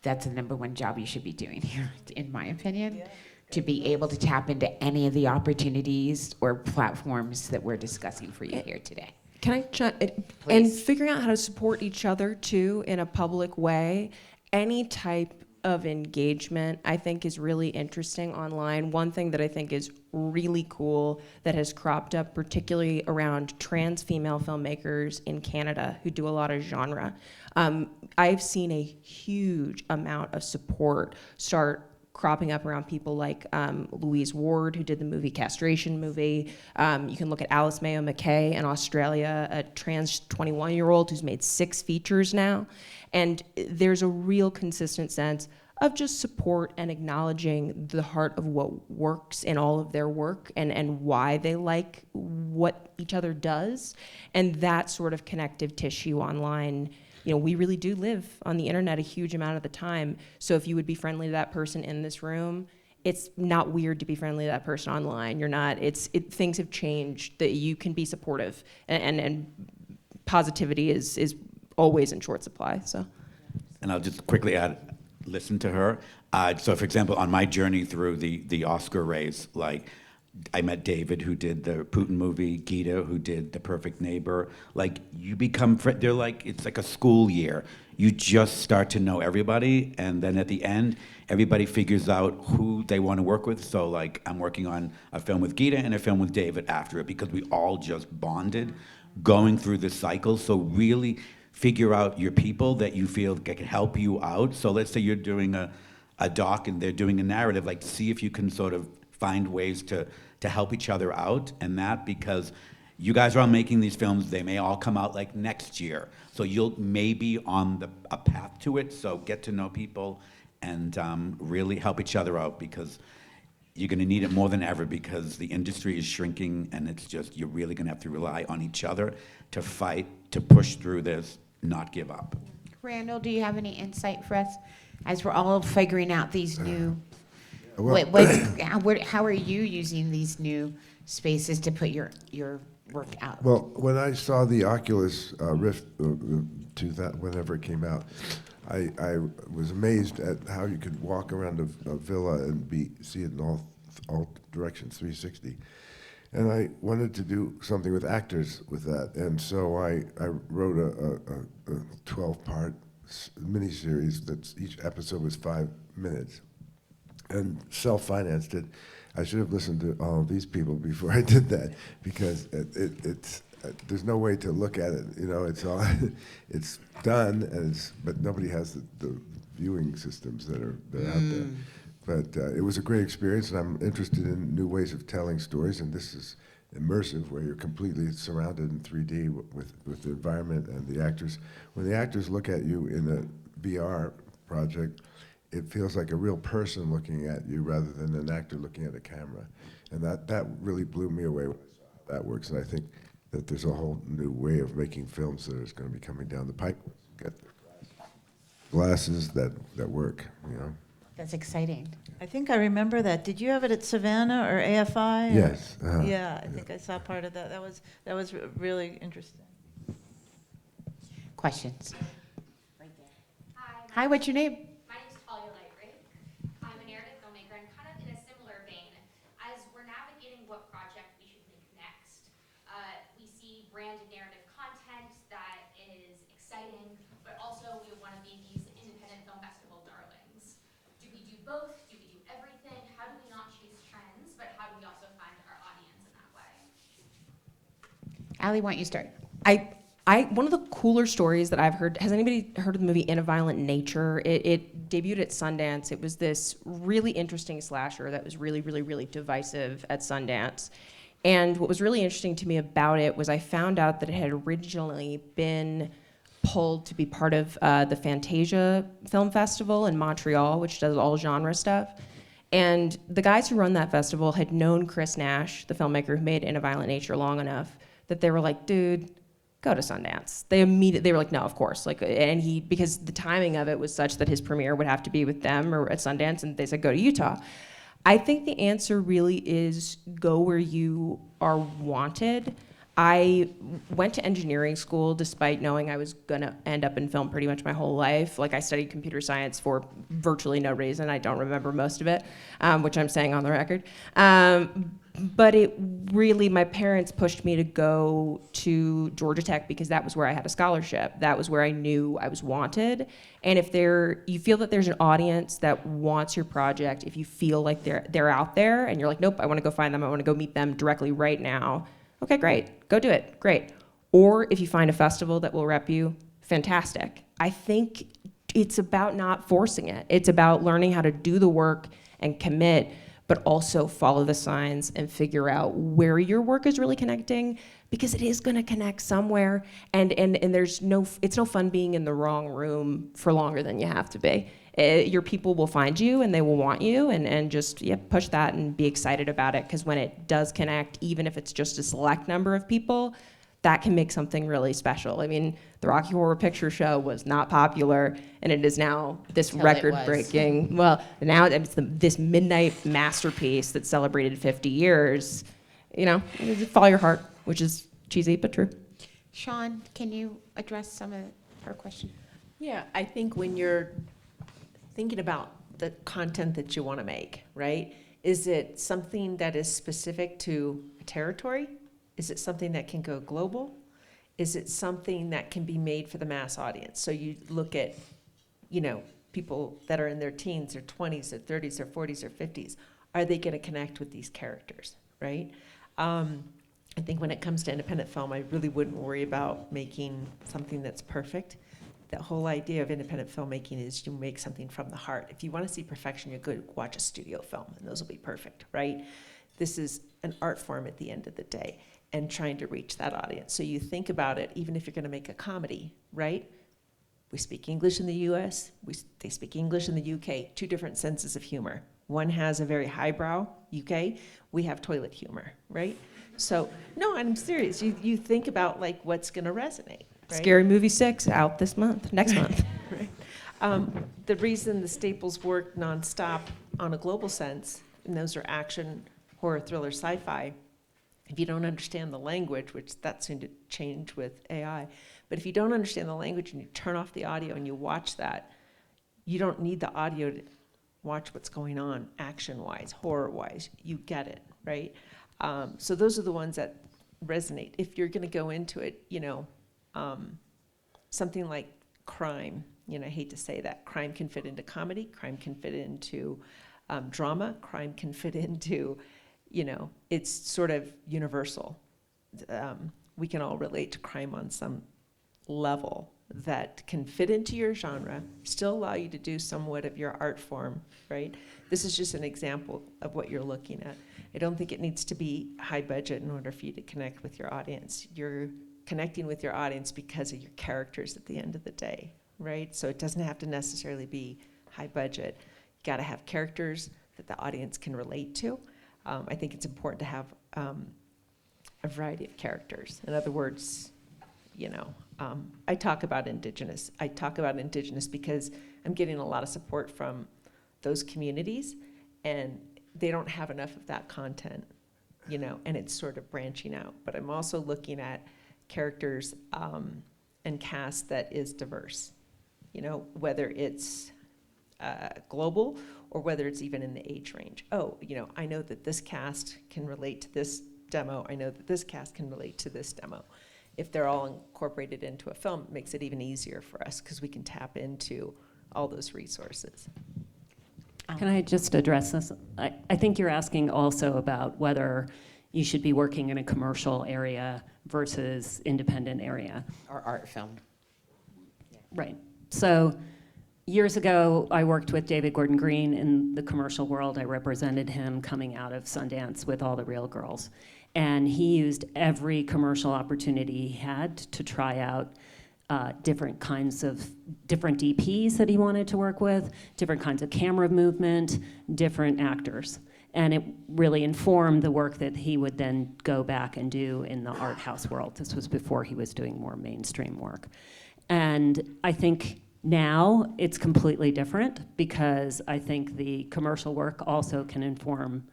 That's the number one job you should be doing here, in my opinion, to be able to tap into any of the opportunities or platforms that we're discussing for you here today. Can I and Please. figuring out how to support each other too in a public way, any type of engagement I think is really interesting online. One thing that I think is really cool that has cropped up, particularly around trans female filmmakers in Canada who do a lot of genre. I've seen a huge amount of support start cropping up around people like Louise Ward, who did the movie Castration movie. You can look at Alice Mayo McKay in Australia, a trans 21-year-old who's made 6 features now. And there's a real consistent sense of just support and acknowledging the heart of what works in all of their work and why they like what each other does. And that sort of connective tissue online, we really do live on the internet a huge amount of the time. So if you would be friendly to that person in this room, it's not weird to be friendly to that person online. You're not, things have changed, that you can be supportive, and positivity is always in short supply, so. And I'll just quickly add, listen to her. So for example, on my journey through the Oscar race, like, I met David, who did the Putin movie, Gita, who did The Perfect Neighbor. Like, you become, they're like, it's like a school year. You just start to know everybody, and then at the end, everybody figures out who they want to work with. So like, I'm working on a film with Gita and a film with David after it, because we all just bonded going through this cycle. So really figure out your people that you feel can help you out. So let's say you're doing a doc and they're doing a narrative, like, see if you can sort of find ways to help each other out. And that, because you guys are all making these films, they may all come out like next year. So you'll maybe on a path to it. So get to know people and really help each other out, because you're gonna need it more than ever, because the industry is shrinking, and it's just, you're really gonna have to rely on each other to fight, to push through this, not give up. Randal, do you have any insight for us as we're all figuring out these new Well, how are you using these new spaces to put your work out? Well, when I saw the Oculus Rift, whenever it came out, I was amazed at how you could walk around a villa and see it in all directions, 360. And I wanted to do something with actors with that, and so I wrote a 12-part miniseries that each episode was 5 minutes, and self-financed it. I should have listened to all of these people before I did that, because it's there's no way to look at it. You know, it's all it's done, but nobody has the viewing systems that are out there. But it was a great experience, and I'm interested in new ways of telling stories. And this is immersive, where you're completely surrounded in 3D with the environment and the actors. When the actors look at you in a VR project, it feels like a real person looking at you rather than an actor looking at a camera. And that really blew me away when I saw how that works. And I think that there's a whole new way of making films that is going to be coming down the pike. Get glasses that work, you know. That's exciting. I think I remember that. Did you have it at Savannah or AFI? Yes. Yeah, I think I saw part of that. That was really interesting. Questions? Hi, Hi, what's your name? my name's Talia Lightrick. I'm a narrative filmmaker, and kind of in a similar vein, as we're navigating what project we should make next, we see branded narrative content that is exciting, but also we want to be these independent film festival darlings. Do we do both? Do we do everything? How do we not chase trends, but how do we also find our audience in that way? Allie, why don't you start? One of the cooler stories that I've heard, has anybody heard of the movie In a Violent Nature? It debuted at Sundance. It was this really interesting slasher that was really, really, really divisive at Sundance. And what was really interesting to me about it was I found out that it had originally been pulled to be part of the Fantasia Film Festival in Montreal, which does all genre stuff. And the guys who run that festival had known Chris Nash, the filmmaker who made In a Violent Nature, long enough that they were like, dude, go to Sundance. They were like, no, of course. Because the timing of it was such that his premiere would have to be with them or at Sundance, and they said, go to Utah. I think the answer really is go where you are wanted. I went to engineering school despite knowing I was gonna end up in film pretty much my whole life. Like, I studied computer science for virtually no reason. I don't remember most of it, which I'm saying on the record. But it really, my parents pushed me to go to Georgia Tech because that was where I had a scholarship. That was where I knew I was wanted. And if you feel that there's an audience that wants your project, if you feel like they're out there and you're like, nope, I want to go find them, I want to go meet them directly right now, okay, great, go do it, great. Or if you find a festival that will rep you, fantastic. I think it's about not forcing it. It's about learning how to do the work and commit, but also follow the signs and figure out where your work is really connecting, because it is gonna connect somewhere, and it's no fun being in the wrong room for longer than you have to be. Your people will find you and they will want you, and just push that and be excited about it, because when it does connect, even if it's just a select number of people, that can make something really special. I mean, the Rocky Horror Picture Show was not popular, and it is now this record-breaking, well, now it's this midnight masterpiece that celebrated 50 years. You know, follow your heart, which is cheesy but true. Shaun, can you address some of her question? Yeah, I think when you're thinking about the content that you want to make, right? Is it something that is specific to a territory? Is it something that can go global? Is it something that can be made for the mass audience? So you look at, people that are in their teens or 20s or 30s or 40s or 50s. Are they going to connect with these characters, right? I think when it comes to independent film, I really wouldn't worry about making something that's perfect. The whole idea of independent filmmaking is you make something from the heart. If you want to see perfection, you go watch a studio film, and those will be perfect, right? This is an art form at the end of the day, and trying to reach that audience. So you think about it, even if you're going to make a comedy, right? We speak English in the US, they speak English in the UK, two different senses of humor. One has a very highbrow UK, we have toilet humor, right? So, no, I'm serious. You think about what's going to resonate. Right? Scary Movie 6 out next month. Right. The reason the staples work nonstop on a global sense, and those are action, horror, thriller, sci-fi, if you don't understand the language, which that seemed to change with AI, but if you don't understand the language and you turn off the audio and you watch that, you don't need the audio to watch what's going on action-wise, horror-wise. You get it, right? So those are the ones that resonate. If you're going to go into it, something like crime, I hate to say that, crime can fit into comedy, crime can fit into drama, crime can fit into, it's sort of universal. We can all relate to crime on some level that can fit into your genre, still allow you to do somewhat of your art form, right? This is just an example of what you're looking at. I don't think it needs to be high budget in order for you to connect with your audience. You're connecting with your audience because of your characters at the end of the day, right? So it doesn't have to necessarily be high budget. You gotta have characters that the audience can relate to. I think it's important to have a variety of characters. In other words, I talk about Indigenous. I talk about Indigenous because I'm getting a lot of support from those communities, and they don't have enough of that content, and it's sort of branching out. But I'm also looking at characters and cast that is diverse, whether it's global or whether it's even in the age range. Oh, I know that this cast can relate to this demo. I know that this cast can relate to this demo. If they're all incorporated into a film, it makes it even easier for us because we can tap into all those resources. Can I just address this? I think you're asking also about whether you should be working in a commercial area versus independent area. Or art film. Right. So years ago, I worked with David Gordon Green in the commercial world. I represented him coming out of Sundance with All the Real Girls. And he used every commercial opportunity he had to try out different DPs that he wanted to work with, different kinds of camera movement, different actors. And it really informed the work that he would then go back and do in the art house world. This was before he was doing more mainstream work. And I think now it's completely different because I think the commercial work also can inform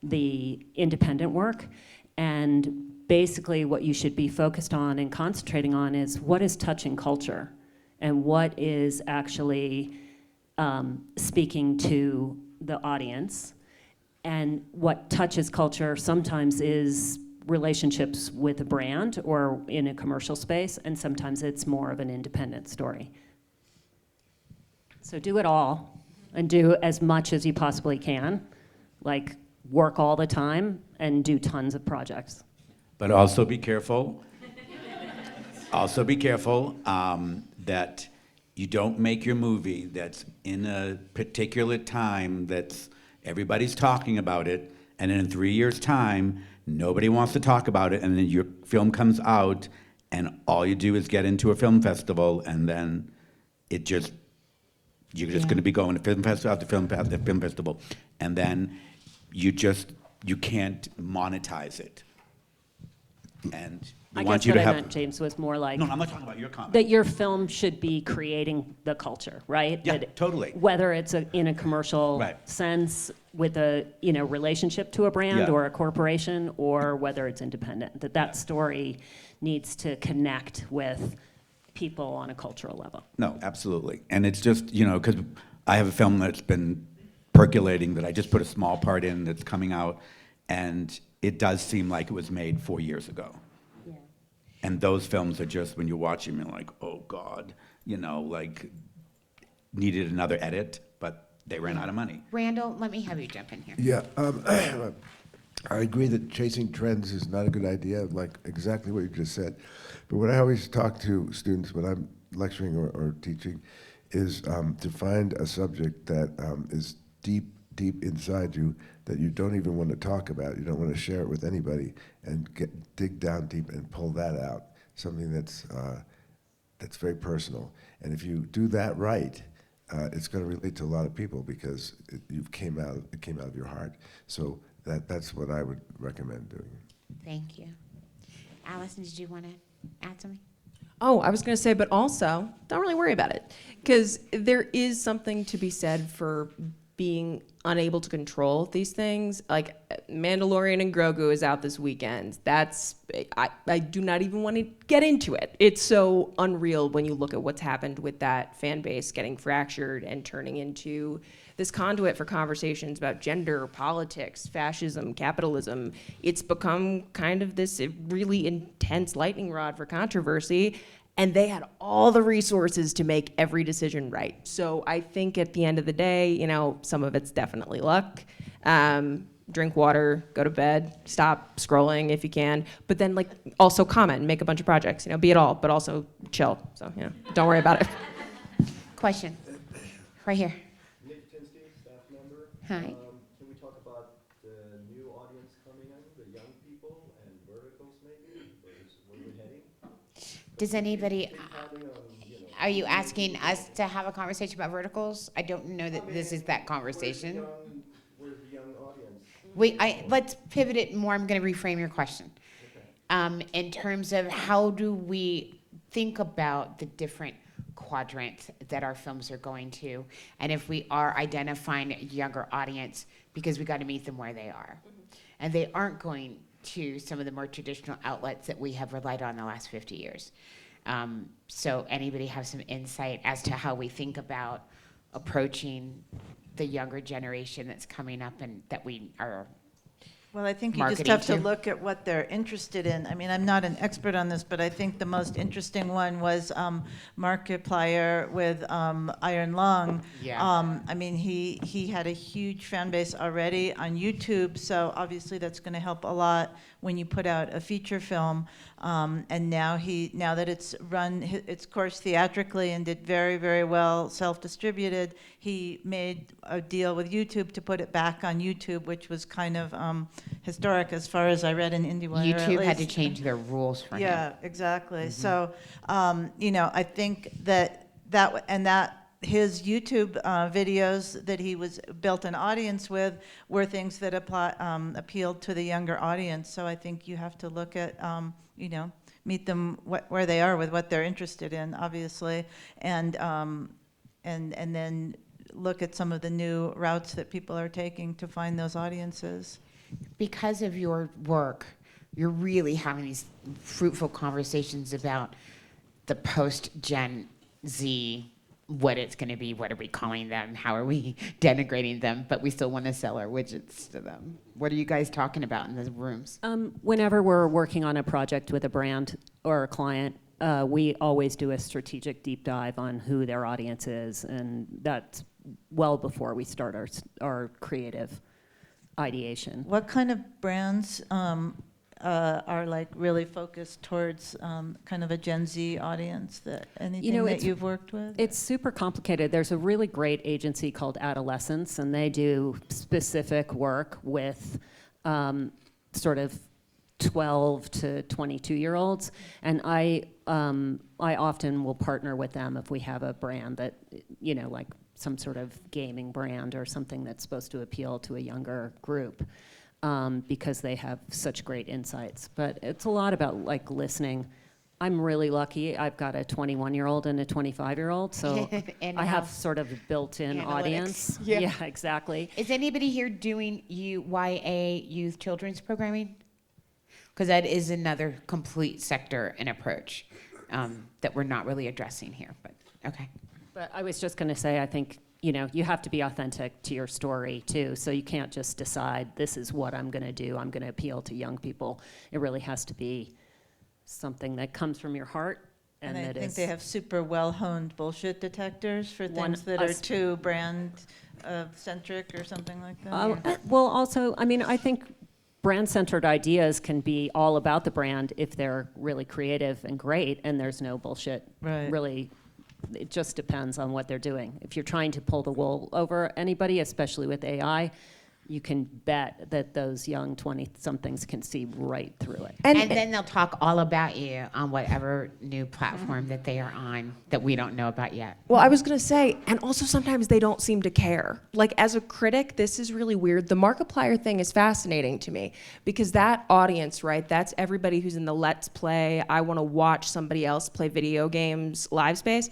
the independent work. And basically what you should be focused on and concentrating on is what is touching culture and what is actually speaking to the audience. And what touches culture sometimes is relationships with a brand or in a commercial space, and sometimes it's more of an independent story. So do it all and do as much as you possibly can, like work all the time and do tons of projects. But also be careful. Also be careful that you don't make your movie that's in a particular time that's everybody's talking about it, and in 3 years' time, nobody wants to talk about it, and then your film comes out, and all you do is get into a film festival, and then you're just going to be going to film festival after film festival, and then you can't monetize it. And we I want guess you what to I have. meant, James, was more like No, I'm not talking about your comment. that your film should be creating the culture, right? Yeah, That totally. Whether it's in a commercial Right. sense with a relationship to a brand Yeah. or a corporation, or whether it's independent, that story needs to connect with people on a cultural level. No, absolutely. And it's just, because I have a film that's been percolating that I just put a small part in that's coming out, and it does seem like it was made 4 years ago. Yeah. And those films are just, when you watch them, you're like, oh God, needed another edit, but they ran out of money. Randall, let me have you jump in here. Yeah, I agree that chasing trends is not a good idea, like exactly what you just said. But what I always talk to students when I'm lecturing or teaching is to find a subject that is deep inside you that you don't even want to talk about. You don't want to share it with anybody, and dig down deep and pull that out. Something that's very personal. And if you do that right, it's going to relate to a lot of people because it came out of your heart. So that's what I would recommend doing. Thank you. Allison, did you want to add something? Oh, I was going to say, but also, don't really worry about it. Because there is something to be said for being unable to control these things. Like Mandalorian and Grogu is out this weekend. I do not even want to get into it. It's so unreal when you look at what's happened with that fan base getting fractured and turning into this conduit for conversations about gender, politics, fascism, capitalism. It's become kind of this really intense lightning rod for controversy. And they had all the resources to make every decision right. So I think at the end of the day, you know, some of it's definitely luck. Drink water, go to bed, stop scrolling if you can. But then, like, also comment and make a bunch of projects. You know, be it all, but also chill. So, you know, don't worry about it. Question, right here. Nick Tinsky, staff member. Hi. Can we talk about the new audience coming in, the young people and verticals maybe, where we're heading? Does anybody, Depending on, you know, are you asking us to have a conversation about verticals? I don't know that this is that conversation. where's the young audience? Let's pivot it more. I'm going to reframe your question. In terms of how do we think about the different quadrants that our films are going to, and if we are identifying a younger audience, because we got to meet them where they are. And they aren't going to some of the more traditional outlets that we have relied on the last 50 years. So anybody have some insight as to how we think about approaching the younger generation that's coming up and that we are Well, I think you just marketing have to to? look at what they're interested in. I mean, I'm not an expert on this, but I think the most interesting one was Markiplier with Iron Lung. Yeah. I mean, he had a huge fan base already on YouTube, so obviously that's going to help a lot when you put out a feature film. And now that it's run its course theatrically and did very, very well self-distributed, he made a deal with YouTube to put it back on YouTube, which was kind of historic as far as I read in IndieWire. at YouTube had to least. change their rules for him. Yeah, exactly. So, you know, I think that his YouTube videos that he was built an audience with were things that appealed to the younger audience. So I think you have to look at, you know, meet them where they are with what they're interested in, obviously, and then look at some of the new routes that people are taking to find those audiences. Because of your work, you're really having these fruitful conversations about the post-Gen Z, what it's going to be, what are we calling them, how are we denigrating them, but we still want to sell our widgets to them. What are you guys talking about in the rooms? Whenever we're working on a project with a brand or a client, we always do a strategic deep dive on who their audience is, and that's well before we start our creative ideation. What kind of brands are like really focused towards kind of a Gen Z audience? Anything that you've worked with? It's super complicated. There's a really great agency called Adolescence, and they do specific work with sort of 12 to 22-year-olds, and I often will partner with them if we have a brand that, you know, like some sort of gaming brand or something that's supposed to appeal to a younger group, because they have such great insights. But it's a lot about like listening. I'm really lucky. I've got a 21-year-old and a 25-year-old, so I have sort of built-in Analytics. audience. Yeah. Exactly. Is anybody here doing YA youth children's programming? Because that is another complete sector and approach that we're not really addressing here, but okay. But I was just going to say, I think, you know, you have to be authentic to your story too. So you can't just decide this is what I'm going to do. I'm going to appeal to young people. It really has to be something that comes from your heart. And I that think is they have super well-honed bullshit detectors for things that are too brand centric or something like that. well, also, I mean, I think brand-centered ideas can be all about the brand if they're really creative and great, and there's no bullshit. Right. Really, it just depends on what they're doing. If you're trying to pull the wool over anybody, especially with AI, you can bet that those young 20-somethings can see right through it. And then they'll talk all about you on whatever new platform that they are on that we don't know about yet. Well, I was going to say, and also sometimes they don't seem to care. Like, as a critic, this is really weird. The Markiplier thing is fascinating to me because that audience, right, that's everybody who's in the let's play, I want to watch somebody else play video games live space.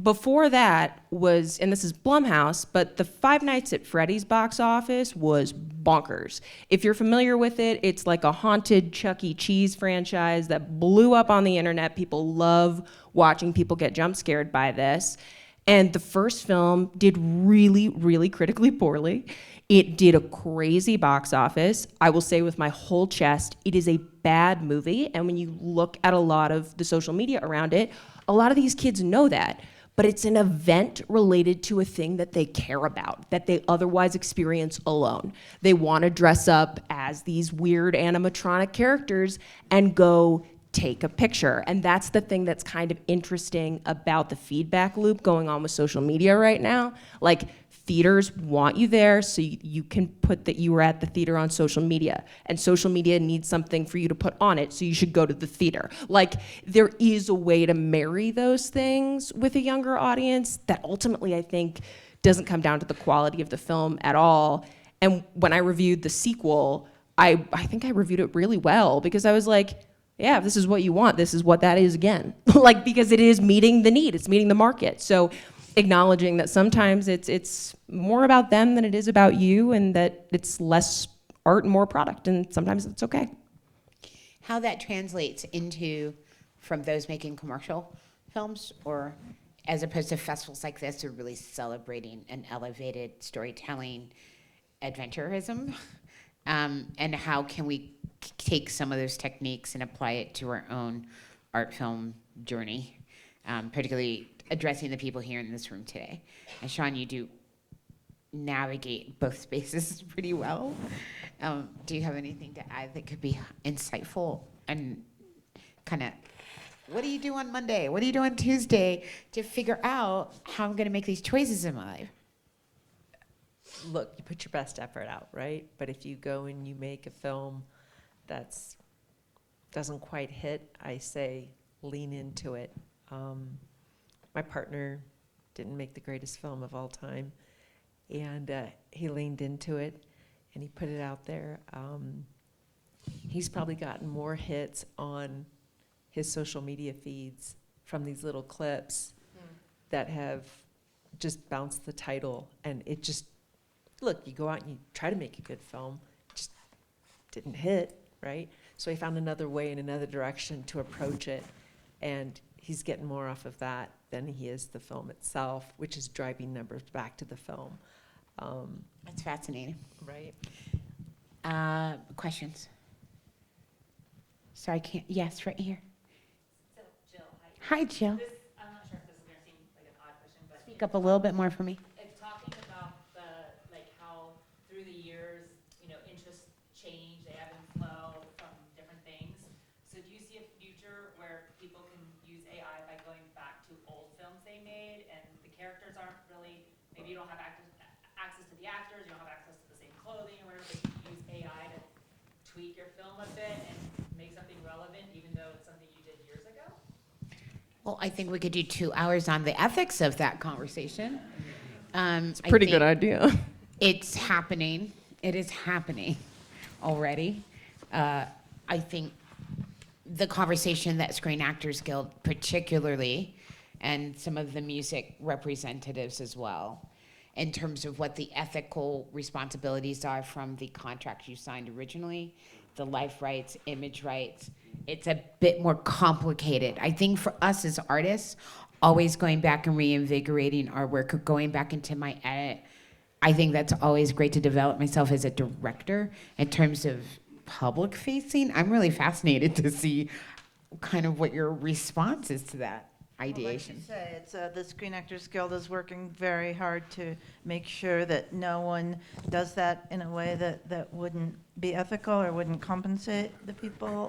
Before that was, and this is Blumhouse, but the Five Nights at Freddy's box office was bonkers. If you're familiar with it, it's like a haunted Chuck E. Cheese franchise that blew up on the internet. People love watching people get jump scared by this. And the first film did really, really critically poorly. It did a crazy box office. I will say with my whole chest, it is a bad movie. And when you look at a lot of the social media around it, a lot of these kids know that. But it's an event related to a thing that they care about, that they otherwise experience alone. They want to dress up as these weird animatronic characters and go take a picture. And that's the thing that's kind of interesting about the feedback loop going on with social media right now. Like, theaters want you there so you can put that you were at the theater on social media, and social media needs something for you to put on it, so you should go to the theater. Like, there is a way to marry those things with a younger audience that ultimately I think doesn't come down to the quality of the film at all. And when I reviewed the sequel, I think I reviewed it really well, because I was like, yeah, if this is what you want, this is what that is again. Like, because it is meeting the need, it's meeting the market. So acknowledging that sometimes it's more about them than it is about you, and that it's less art and more product, and sometimes it's okay. How that translates into, from those making commercial films, or as opposed to festivals like this, are really celebrating an elevated storytelling adventurism, and how can we take some of those techniques and apply it to our own art film journey, particularly addressing the people here in this room today. And Shaun, you do navigate both spaces pretty well. Do you have anything to add that could be insightful and kind of, what do you do on Monday? What do you do on Tuesday to figure out how I'm going to make these choices in my life? Look, you put your best effort out, right? But if you go and you make a film that's doesn't quite hit, I say lean into it. My partner didn't make the greatest film of all time, and he leaned into it, and he put it out there. He's probably gotten more hits on his social media feeds from these little clips that have just bounced the title, and it just, look, you go out and you try to make a good film, it just didn't hit, right? So he found another way and another direction to approach it, and he's getting more off of that than he is the film itself, which is driving numbers back to the film. That's fascinating. Right? Questions? Sorry, can't. Yes, right here. So, Jill, hi. Hi, Jill. This, I'm not sure if this is going to seem like an odd question, but Speak up a little bit more for me. it's talking about the, like, how through the years, you know, interests change, they ebb and flow from different things. So do you see a future where people can use AI by going back to old films they made, and the characters aren't really, maybe you don't have access to the actors, you don't have access to the same clothing or whatever, but you can use AI to tweak your film a bit and make something relevant, even though it's something you did years ago? Well, I think we could do 2 hours on the ethics of that conversation. It's a pretty good idea. It's happening. It is happening already. I think the conversation that Screen Actors Guild particularly, and some of the music representatives as well, in terms of what the ethical responsibilities are from the contract you signed originally, the life rights, image rights, it's a bit more complicated. I think for us as artists, always going back and reinvigorating our work, or going back into my edit, I think that's always great to develop myself as a director. In terms of public facing, I'm really fascinated to see kind of what your response is to that ideation. Well, like you say, it's, the Screen Actors Guild is working very hard to make sure that no one does that in a way that wouldn't be ethical or wouldn't compensate the people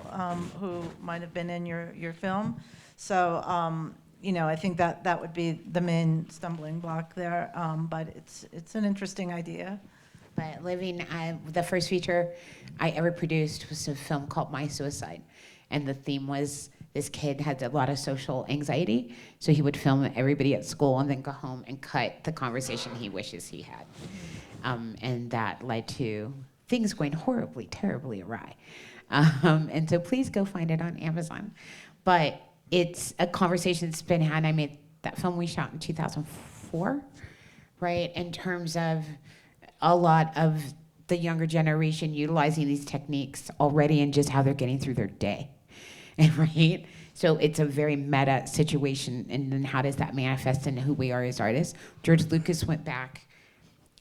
who might have been in your film. So, you know, I think that would be the main stumbling block there, but it's an interesting idea. But the first feature I ever produced was a film called My Suicide. And the theme was this kid had a lot of social anxiety, so he would film everybody at school and then go home and cut the conversation he wishes he had. And that led to things going horribly, terribly awry. And so please go find it on Amazon. But it's a conversation that's been had. I made that film we shot in 2004, right? In terms of a lot of the younger generation utilizing these techniques already and just how they're getting through their day, right? So it's a very meta situation, and then how does that manifest in who we are as artists? George Lucas went back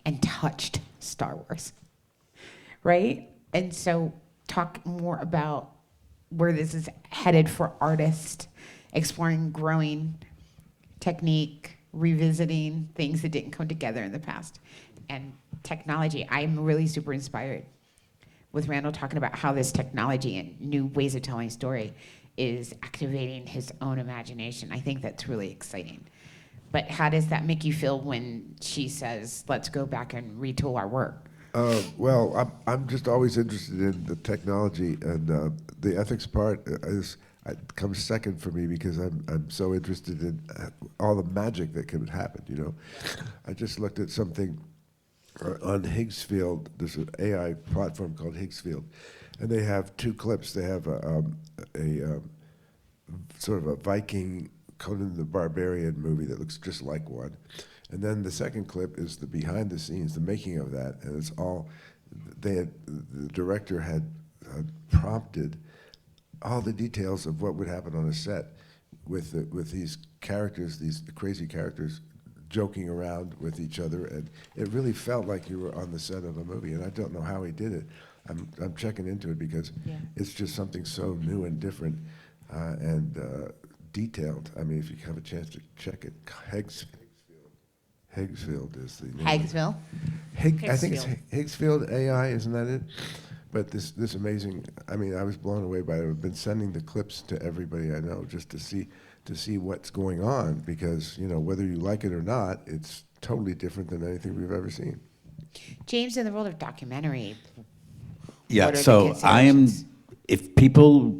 and touched Star Wars, right? And so talk more about where this is headed for artists, exploring growing technique, revisiting things that didn't come together in the past, and technology. I'm really super inspired with Randal talking about how this technology and new ways of telling story is activating his own imagination. I think that's really exciting. But how does that make you feel when she says, let's go back and retool our work? Well, I'm just always interested in the technology, and the ethics part comes second for me because I'm so interested in all the magic that can happen. You know, I just looked at something on Higgsfield. There's an AI platform called Higgsfield, and they have two clips. They have a sort of a Viking Conan the Barbarian movie that looks just like one. And then the second clip is the behind the scenes, the making of that, and it's all, the director had prompted all the details of what would happen on a set with these characters, these crazy characters joking around with each other, and it really felt like you were on the set of a movie, and I don't know how he did it. I'm checking into it because it's just something so new and different and detailed. I mean, if you have a chance to check it, Higgsfield is the name. Higgsville? I think it's Higgsfield AI, isn't that it? But this amazing, I mean, I was blown away by it. I've been sending the clips to everybody I know just to see what's going on, because, you know, whether you like it or not, it's totally different than anything we've ever seen. James, in the world of documentary, Yeah, what are the so I am, considerations? if people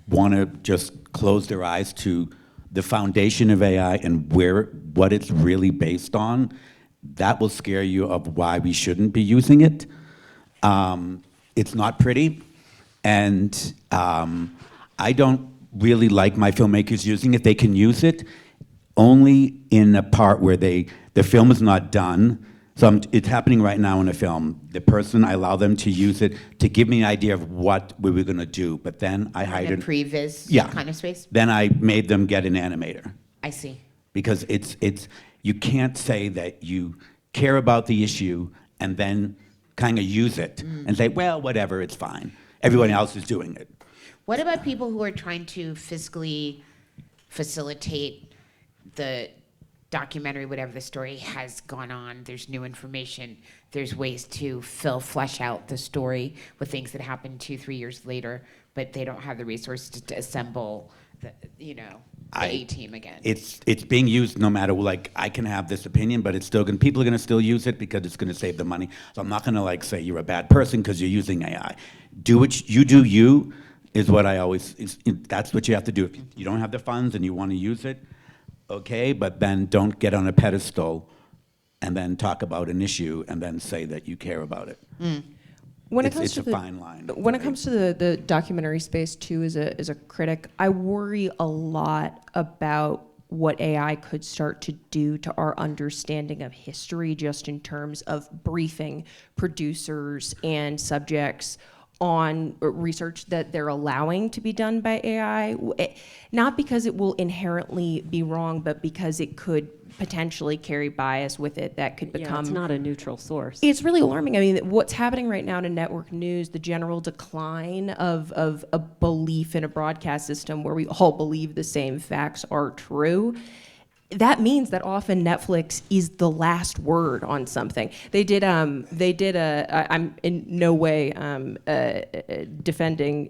want to just close their eyes to the foundation of AI and what it's really based on, that will scare you of why we shouldn't be using it. It's not pretty, and I don't really like my filmmakers using it. They can use it only in a part where the film is not done. So it's happening right now in a film. The person, I allow them to use it to give me an idea of what we were going to do, but then I hired in a previs kind of space? Then I made them get an animator. I see. Because it's you can't say that you care about the issue and then kind of use it and say, well, whatever, it's fine. Everyone else is doing it. What about people who are trying to fiscally facilitate the documentary, whatever the story has gone on? There's new information. There's ways to flesh out the story with things that happened 2-3 years later, but they don't have the resources to assemble the A-team again. It's being used no matter, like, I can have this opinion, but it's still people are gonna still use it because it's gonna save them money. So I'm not gonna say you're a bad person because you're using AI. Do what you do, you is what I always, that's what you have to do. If you don't have the funds and you wanna use it, okay, but then don't get on a pedestal and then talk about an issue and then say that you care about it. When it comes to a fine line. When it comes to the documentary space too, as a critic, I worry a lot about what AI could start to do to our understanding of history, just in terms of briefing producers and subjects on research that they're allowing to be done by AI, not because it will inherently be wrong, but because it could potentially carry bias with it that could become... Yeah, it's not a neutral source. It's really alarming. I mean, what's happening right now to network news, the general decline of a belief in a broadcast system where we all believe the same facts are true, that means that often Netflix is the last word on something. They did I'm in no way defending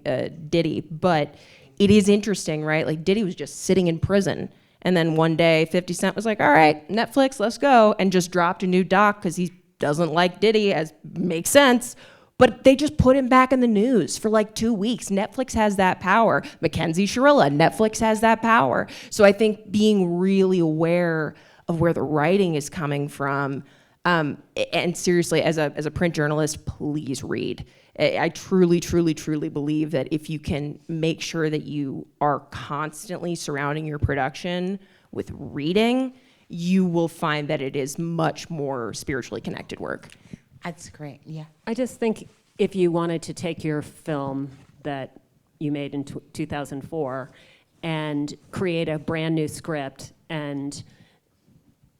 Diddy, but it is interesting, right? Like, Diddy was just sitting in prison, and then one day 50 Cent was like, all right, Netflix, let's go, and just dropped a new doc because he doesn't like Diddy, as makes sense. But they just put him back in the news for like 2 weeks. Netflix has that power. Mackenzie Shirilla, Netflix has that power. So I think being really aware of where the writing is coming from, and seriously, as a print journalist, please read. I truly, truly, truly believe that if you can make sure that you are constantly surrounding your production with reading, you will find that it is much more spiritually connected work. That's great. Yeah. I just think if you wanted to take your film that you made in 2004 and create a brand new script and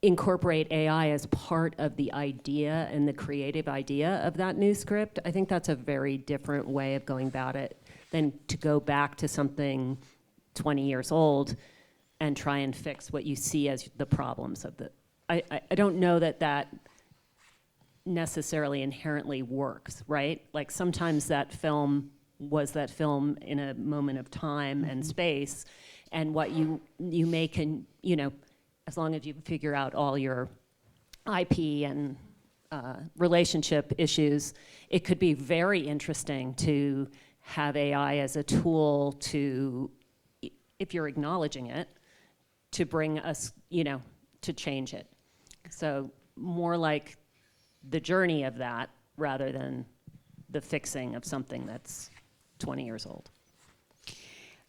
incorporate AI as part of the idea and the creative idea of that new script, I think that's a very different way of going about it than to go back to something 20 years old and try and fix what you see as the problems of the. I don't know that that necessarily inherently works, right? Like sometimes that film was that film in a moment of time and space, and what you make, and as long as you figure out all your IP and relationship issues, it could be very interesting to have AI as a tool to, if you're acknowledging it, to bring us, to change it. So more like the journey of that rather than the fixing of something that's 20 years old.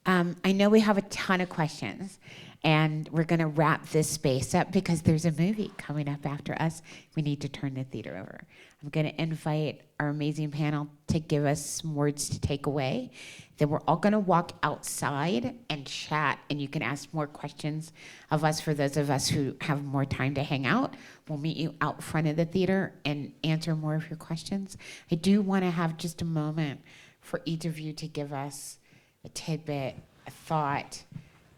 I know we have a ton of questions, and we're going to wrap this space up because there's a movie coming up after us. We need to turn the theater over. I'm going to invite our amazing panel to give us some words to take away. Then we're all going to walk outside and chat, and you can ask more questions of us for those of us who have more time to hang out. We'll meet you out front of the theater and answer more of your questions. I do want to have just a moment for each of you to give us a tidbit, a thought,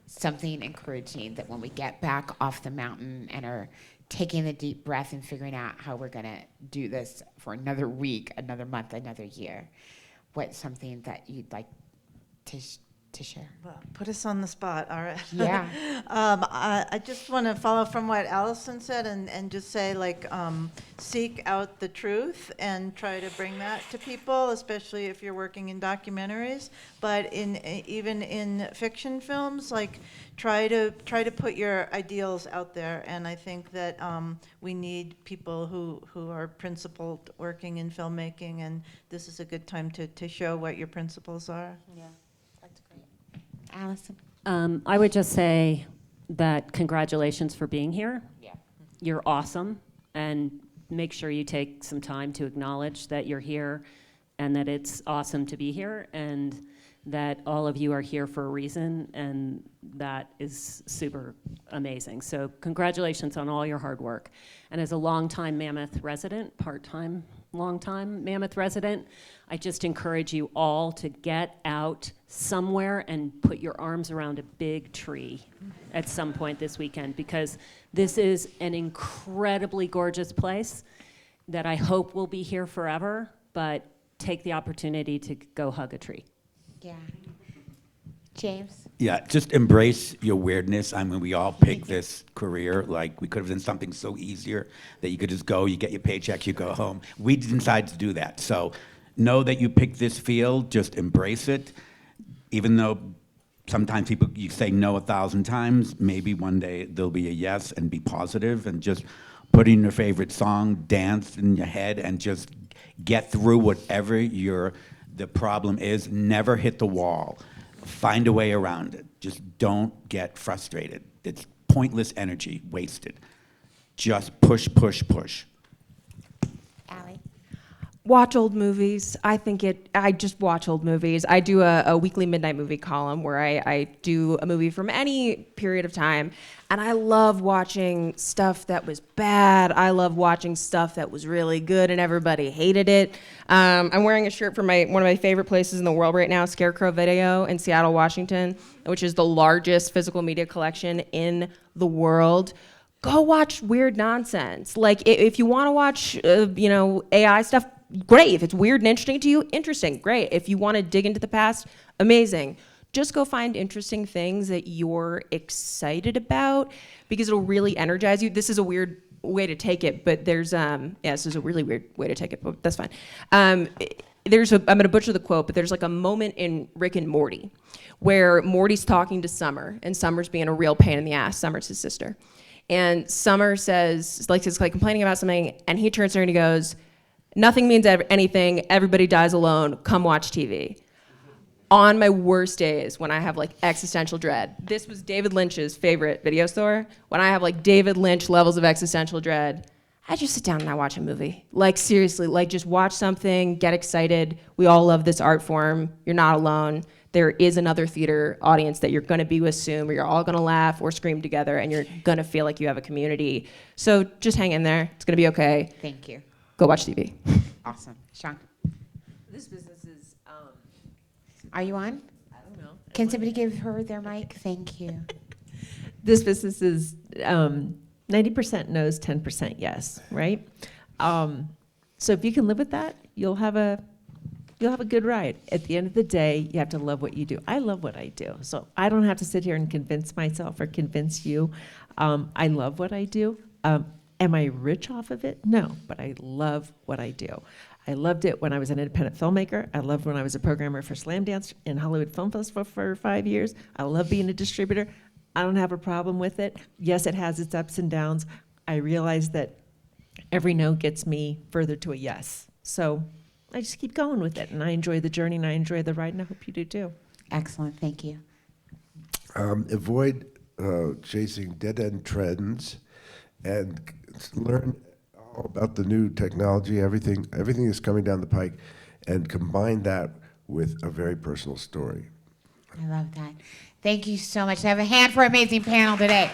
something encouraging that when we get back off the mountain and are taking a deep breath and figuring out how we're going to do this for another week, another month, another year, what's something that you'd like to share? Well, put us on the spot, all right. Yeah. I just want to follow from what Allison said and just say, seek out the truth and try to bring that to people, especially if you're working in documentaries. But even in fiction films, try to put your ideals out there. And I think that we need people who are principled working in filmmaking, and this is a good time to show what your principles are. Yeah, that's great. Allison? I would just say that congratulations for being here. Yeah. You're awesome, and make sure you take some time to acknowledge that you're here and that it's awesome to be here and that all of you are here for a reason, and that is super amazing. So congratulations on all your hard work. And as a longtime Mammoth resident, part-time, long-time Mammoth resident, I just encourage you all to get out somewhere and put your arms around a big tree at some point this weekend, because this is an incredibly gorgeous place that I hope will be here forever, but take the opportunity to go hug a tree. Yeah. James? Yeah, just embrace your weirdness. I mean, we all pick this career. We could have done something so easier that you could just go, you get your paycheck, you go home. We decided to do that. So know that you picked this field, just embrace it. Even though sometimes you say no 1,000 times, maybe one day there'll be a yes, and be positive and just put in your favorite song, dance in your head, and just get through whatever the problem is. Never hit the wall. Find a way around it. Just don't get frustrated. It's pointless energy wasted. Just push, push, push. Allie? Watch old movies. I just watch old movies. I do a weekly midnight movie column where I do a movie from any period of time. And I love watching stuff that was bad. I love watching stuff that was really good and everybody hated it. I'm wearing a shirt from one of my favorite places in the world right now, Scarecrow Video in Seattle, Washington, which is the largest physical media collection in the world. Go watch weird nonsense. If you want to watch, AI stuff, great. If it's weird and interesting to you, interesting, great. If you want to dig into the past, amazing. Just go find interesting things that you're excited about, because it'll really energize you. This is a weird way to take it, but this is a really weird way to take it, but that's fine. I'm going to butcher the quote, but there's a moment in Rick and Morty where Morty's talking to Summer, and Summer's being a real pain in the ass. Summer's his sister. And Summer says, is complaining about something, and he turns to her and he goes, "Nothing means anything. Everybody dies alone. Come watch TV." on my worst days when I have like existential dread. This was David Lynch's favorite video store. When I have like David Lynch levels of existential dread, I just sit down and I watch a movie. Like seriously, like just watch something, get excited. We all love this art form. You're not alone. There is another theater audience that you're gonna be with soon, where you're all gonna laugh or scream together and you're gonna feel like you have a community. So just hang in there, it's gonna be okay. Thank you. Go watch TV. Awesome. Shaun, This business is, are you on? I don't know. Can somebody give her their mic? Thank you. This business is 90% no's, 10% yes, right? So if you can live with that, you'll have a good ride. At the end of the day, you have to love what you do. I love what I do, so I don't have to sit here and convince myself or convince you. I love what I do. Am I rich off of it? No, but I love what I do. I loved it when I was an independent filmmaker. I loved when I was a programmer for Slam Dance in Hollywood Film Festival for 5 years. I love being a distributor. I don't have a problem with it. Yes, it has its ups and downs. I realize that every no gets me further to a yes. So I just keep going with it, and I enjoy the journey, and I enjoy the ride, and I hope you do too. Excellent. Thank you. Avoid chasing dead-end trends and learn all about the new technology, everything is coming down the pike, and combine that with a very personal story. I love that. Thank you so much. I have a hand for our amazing panel today.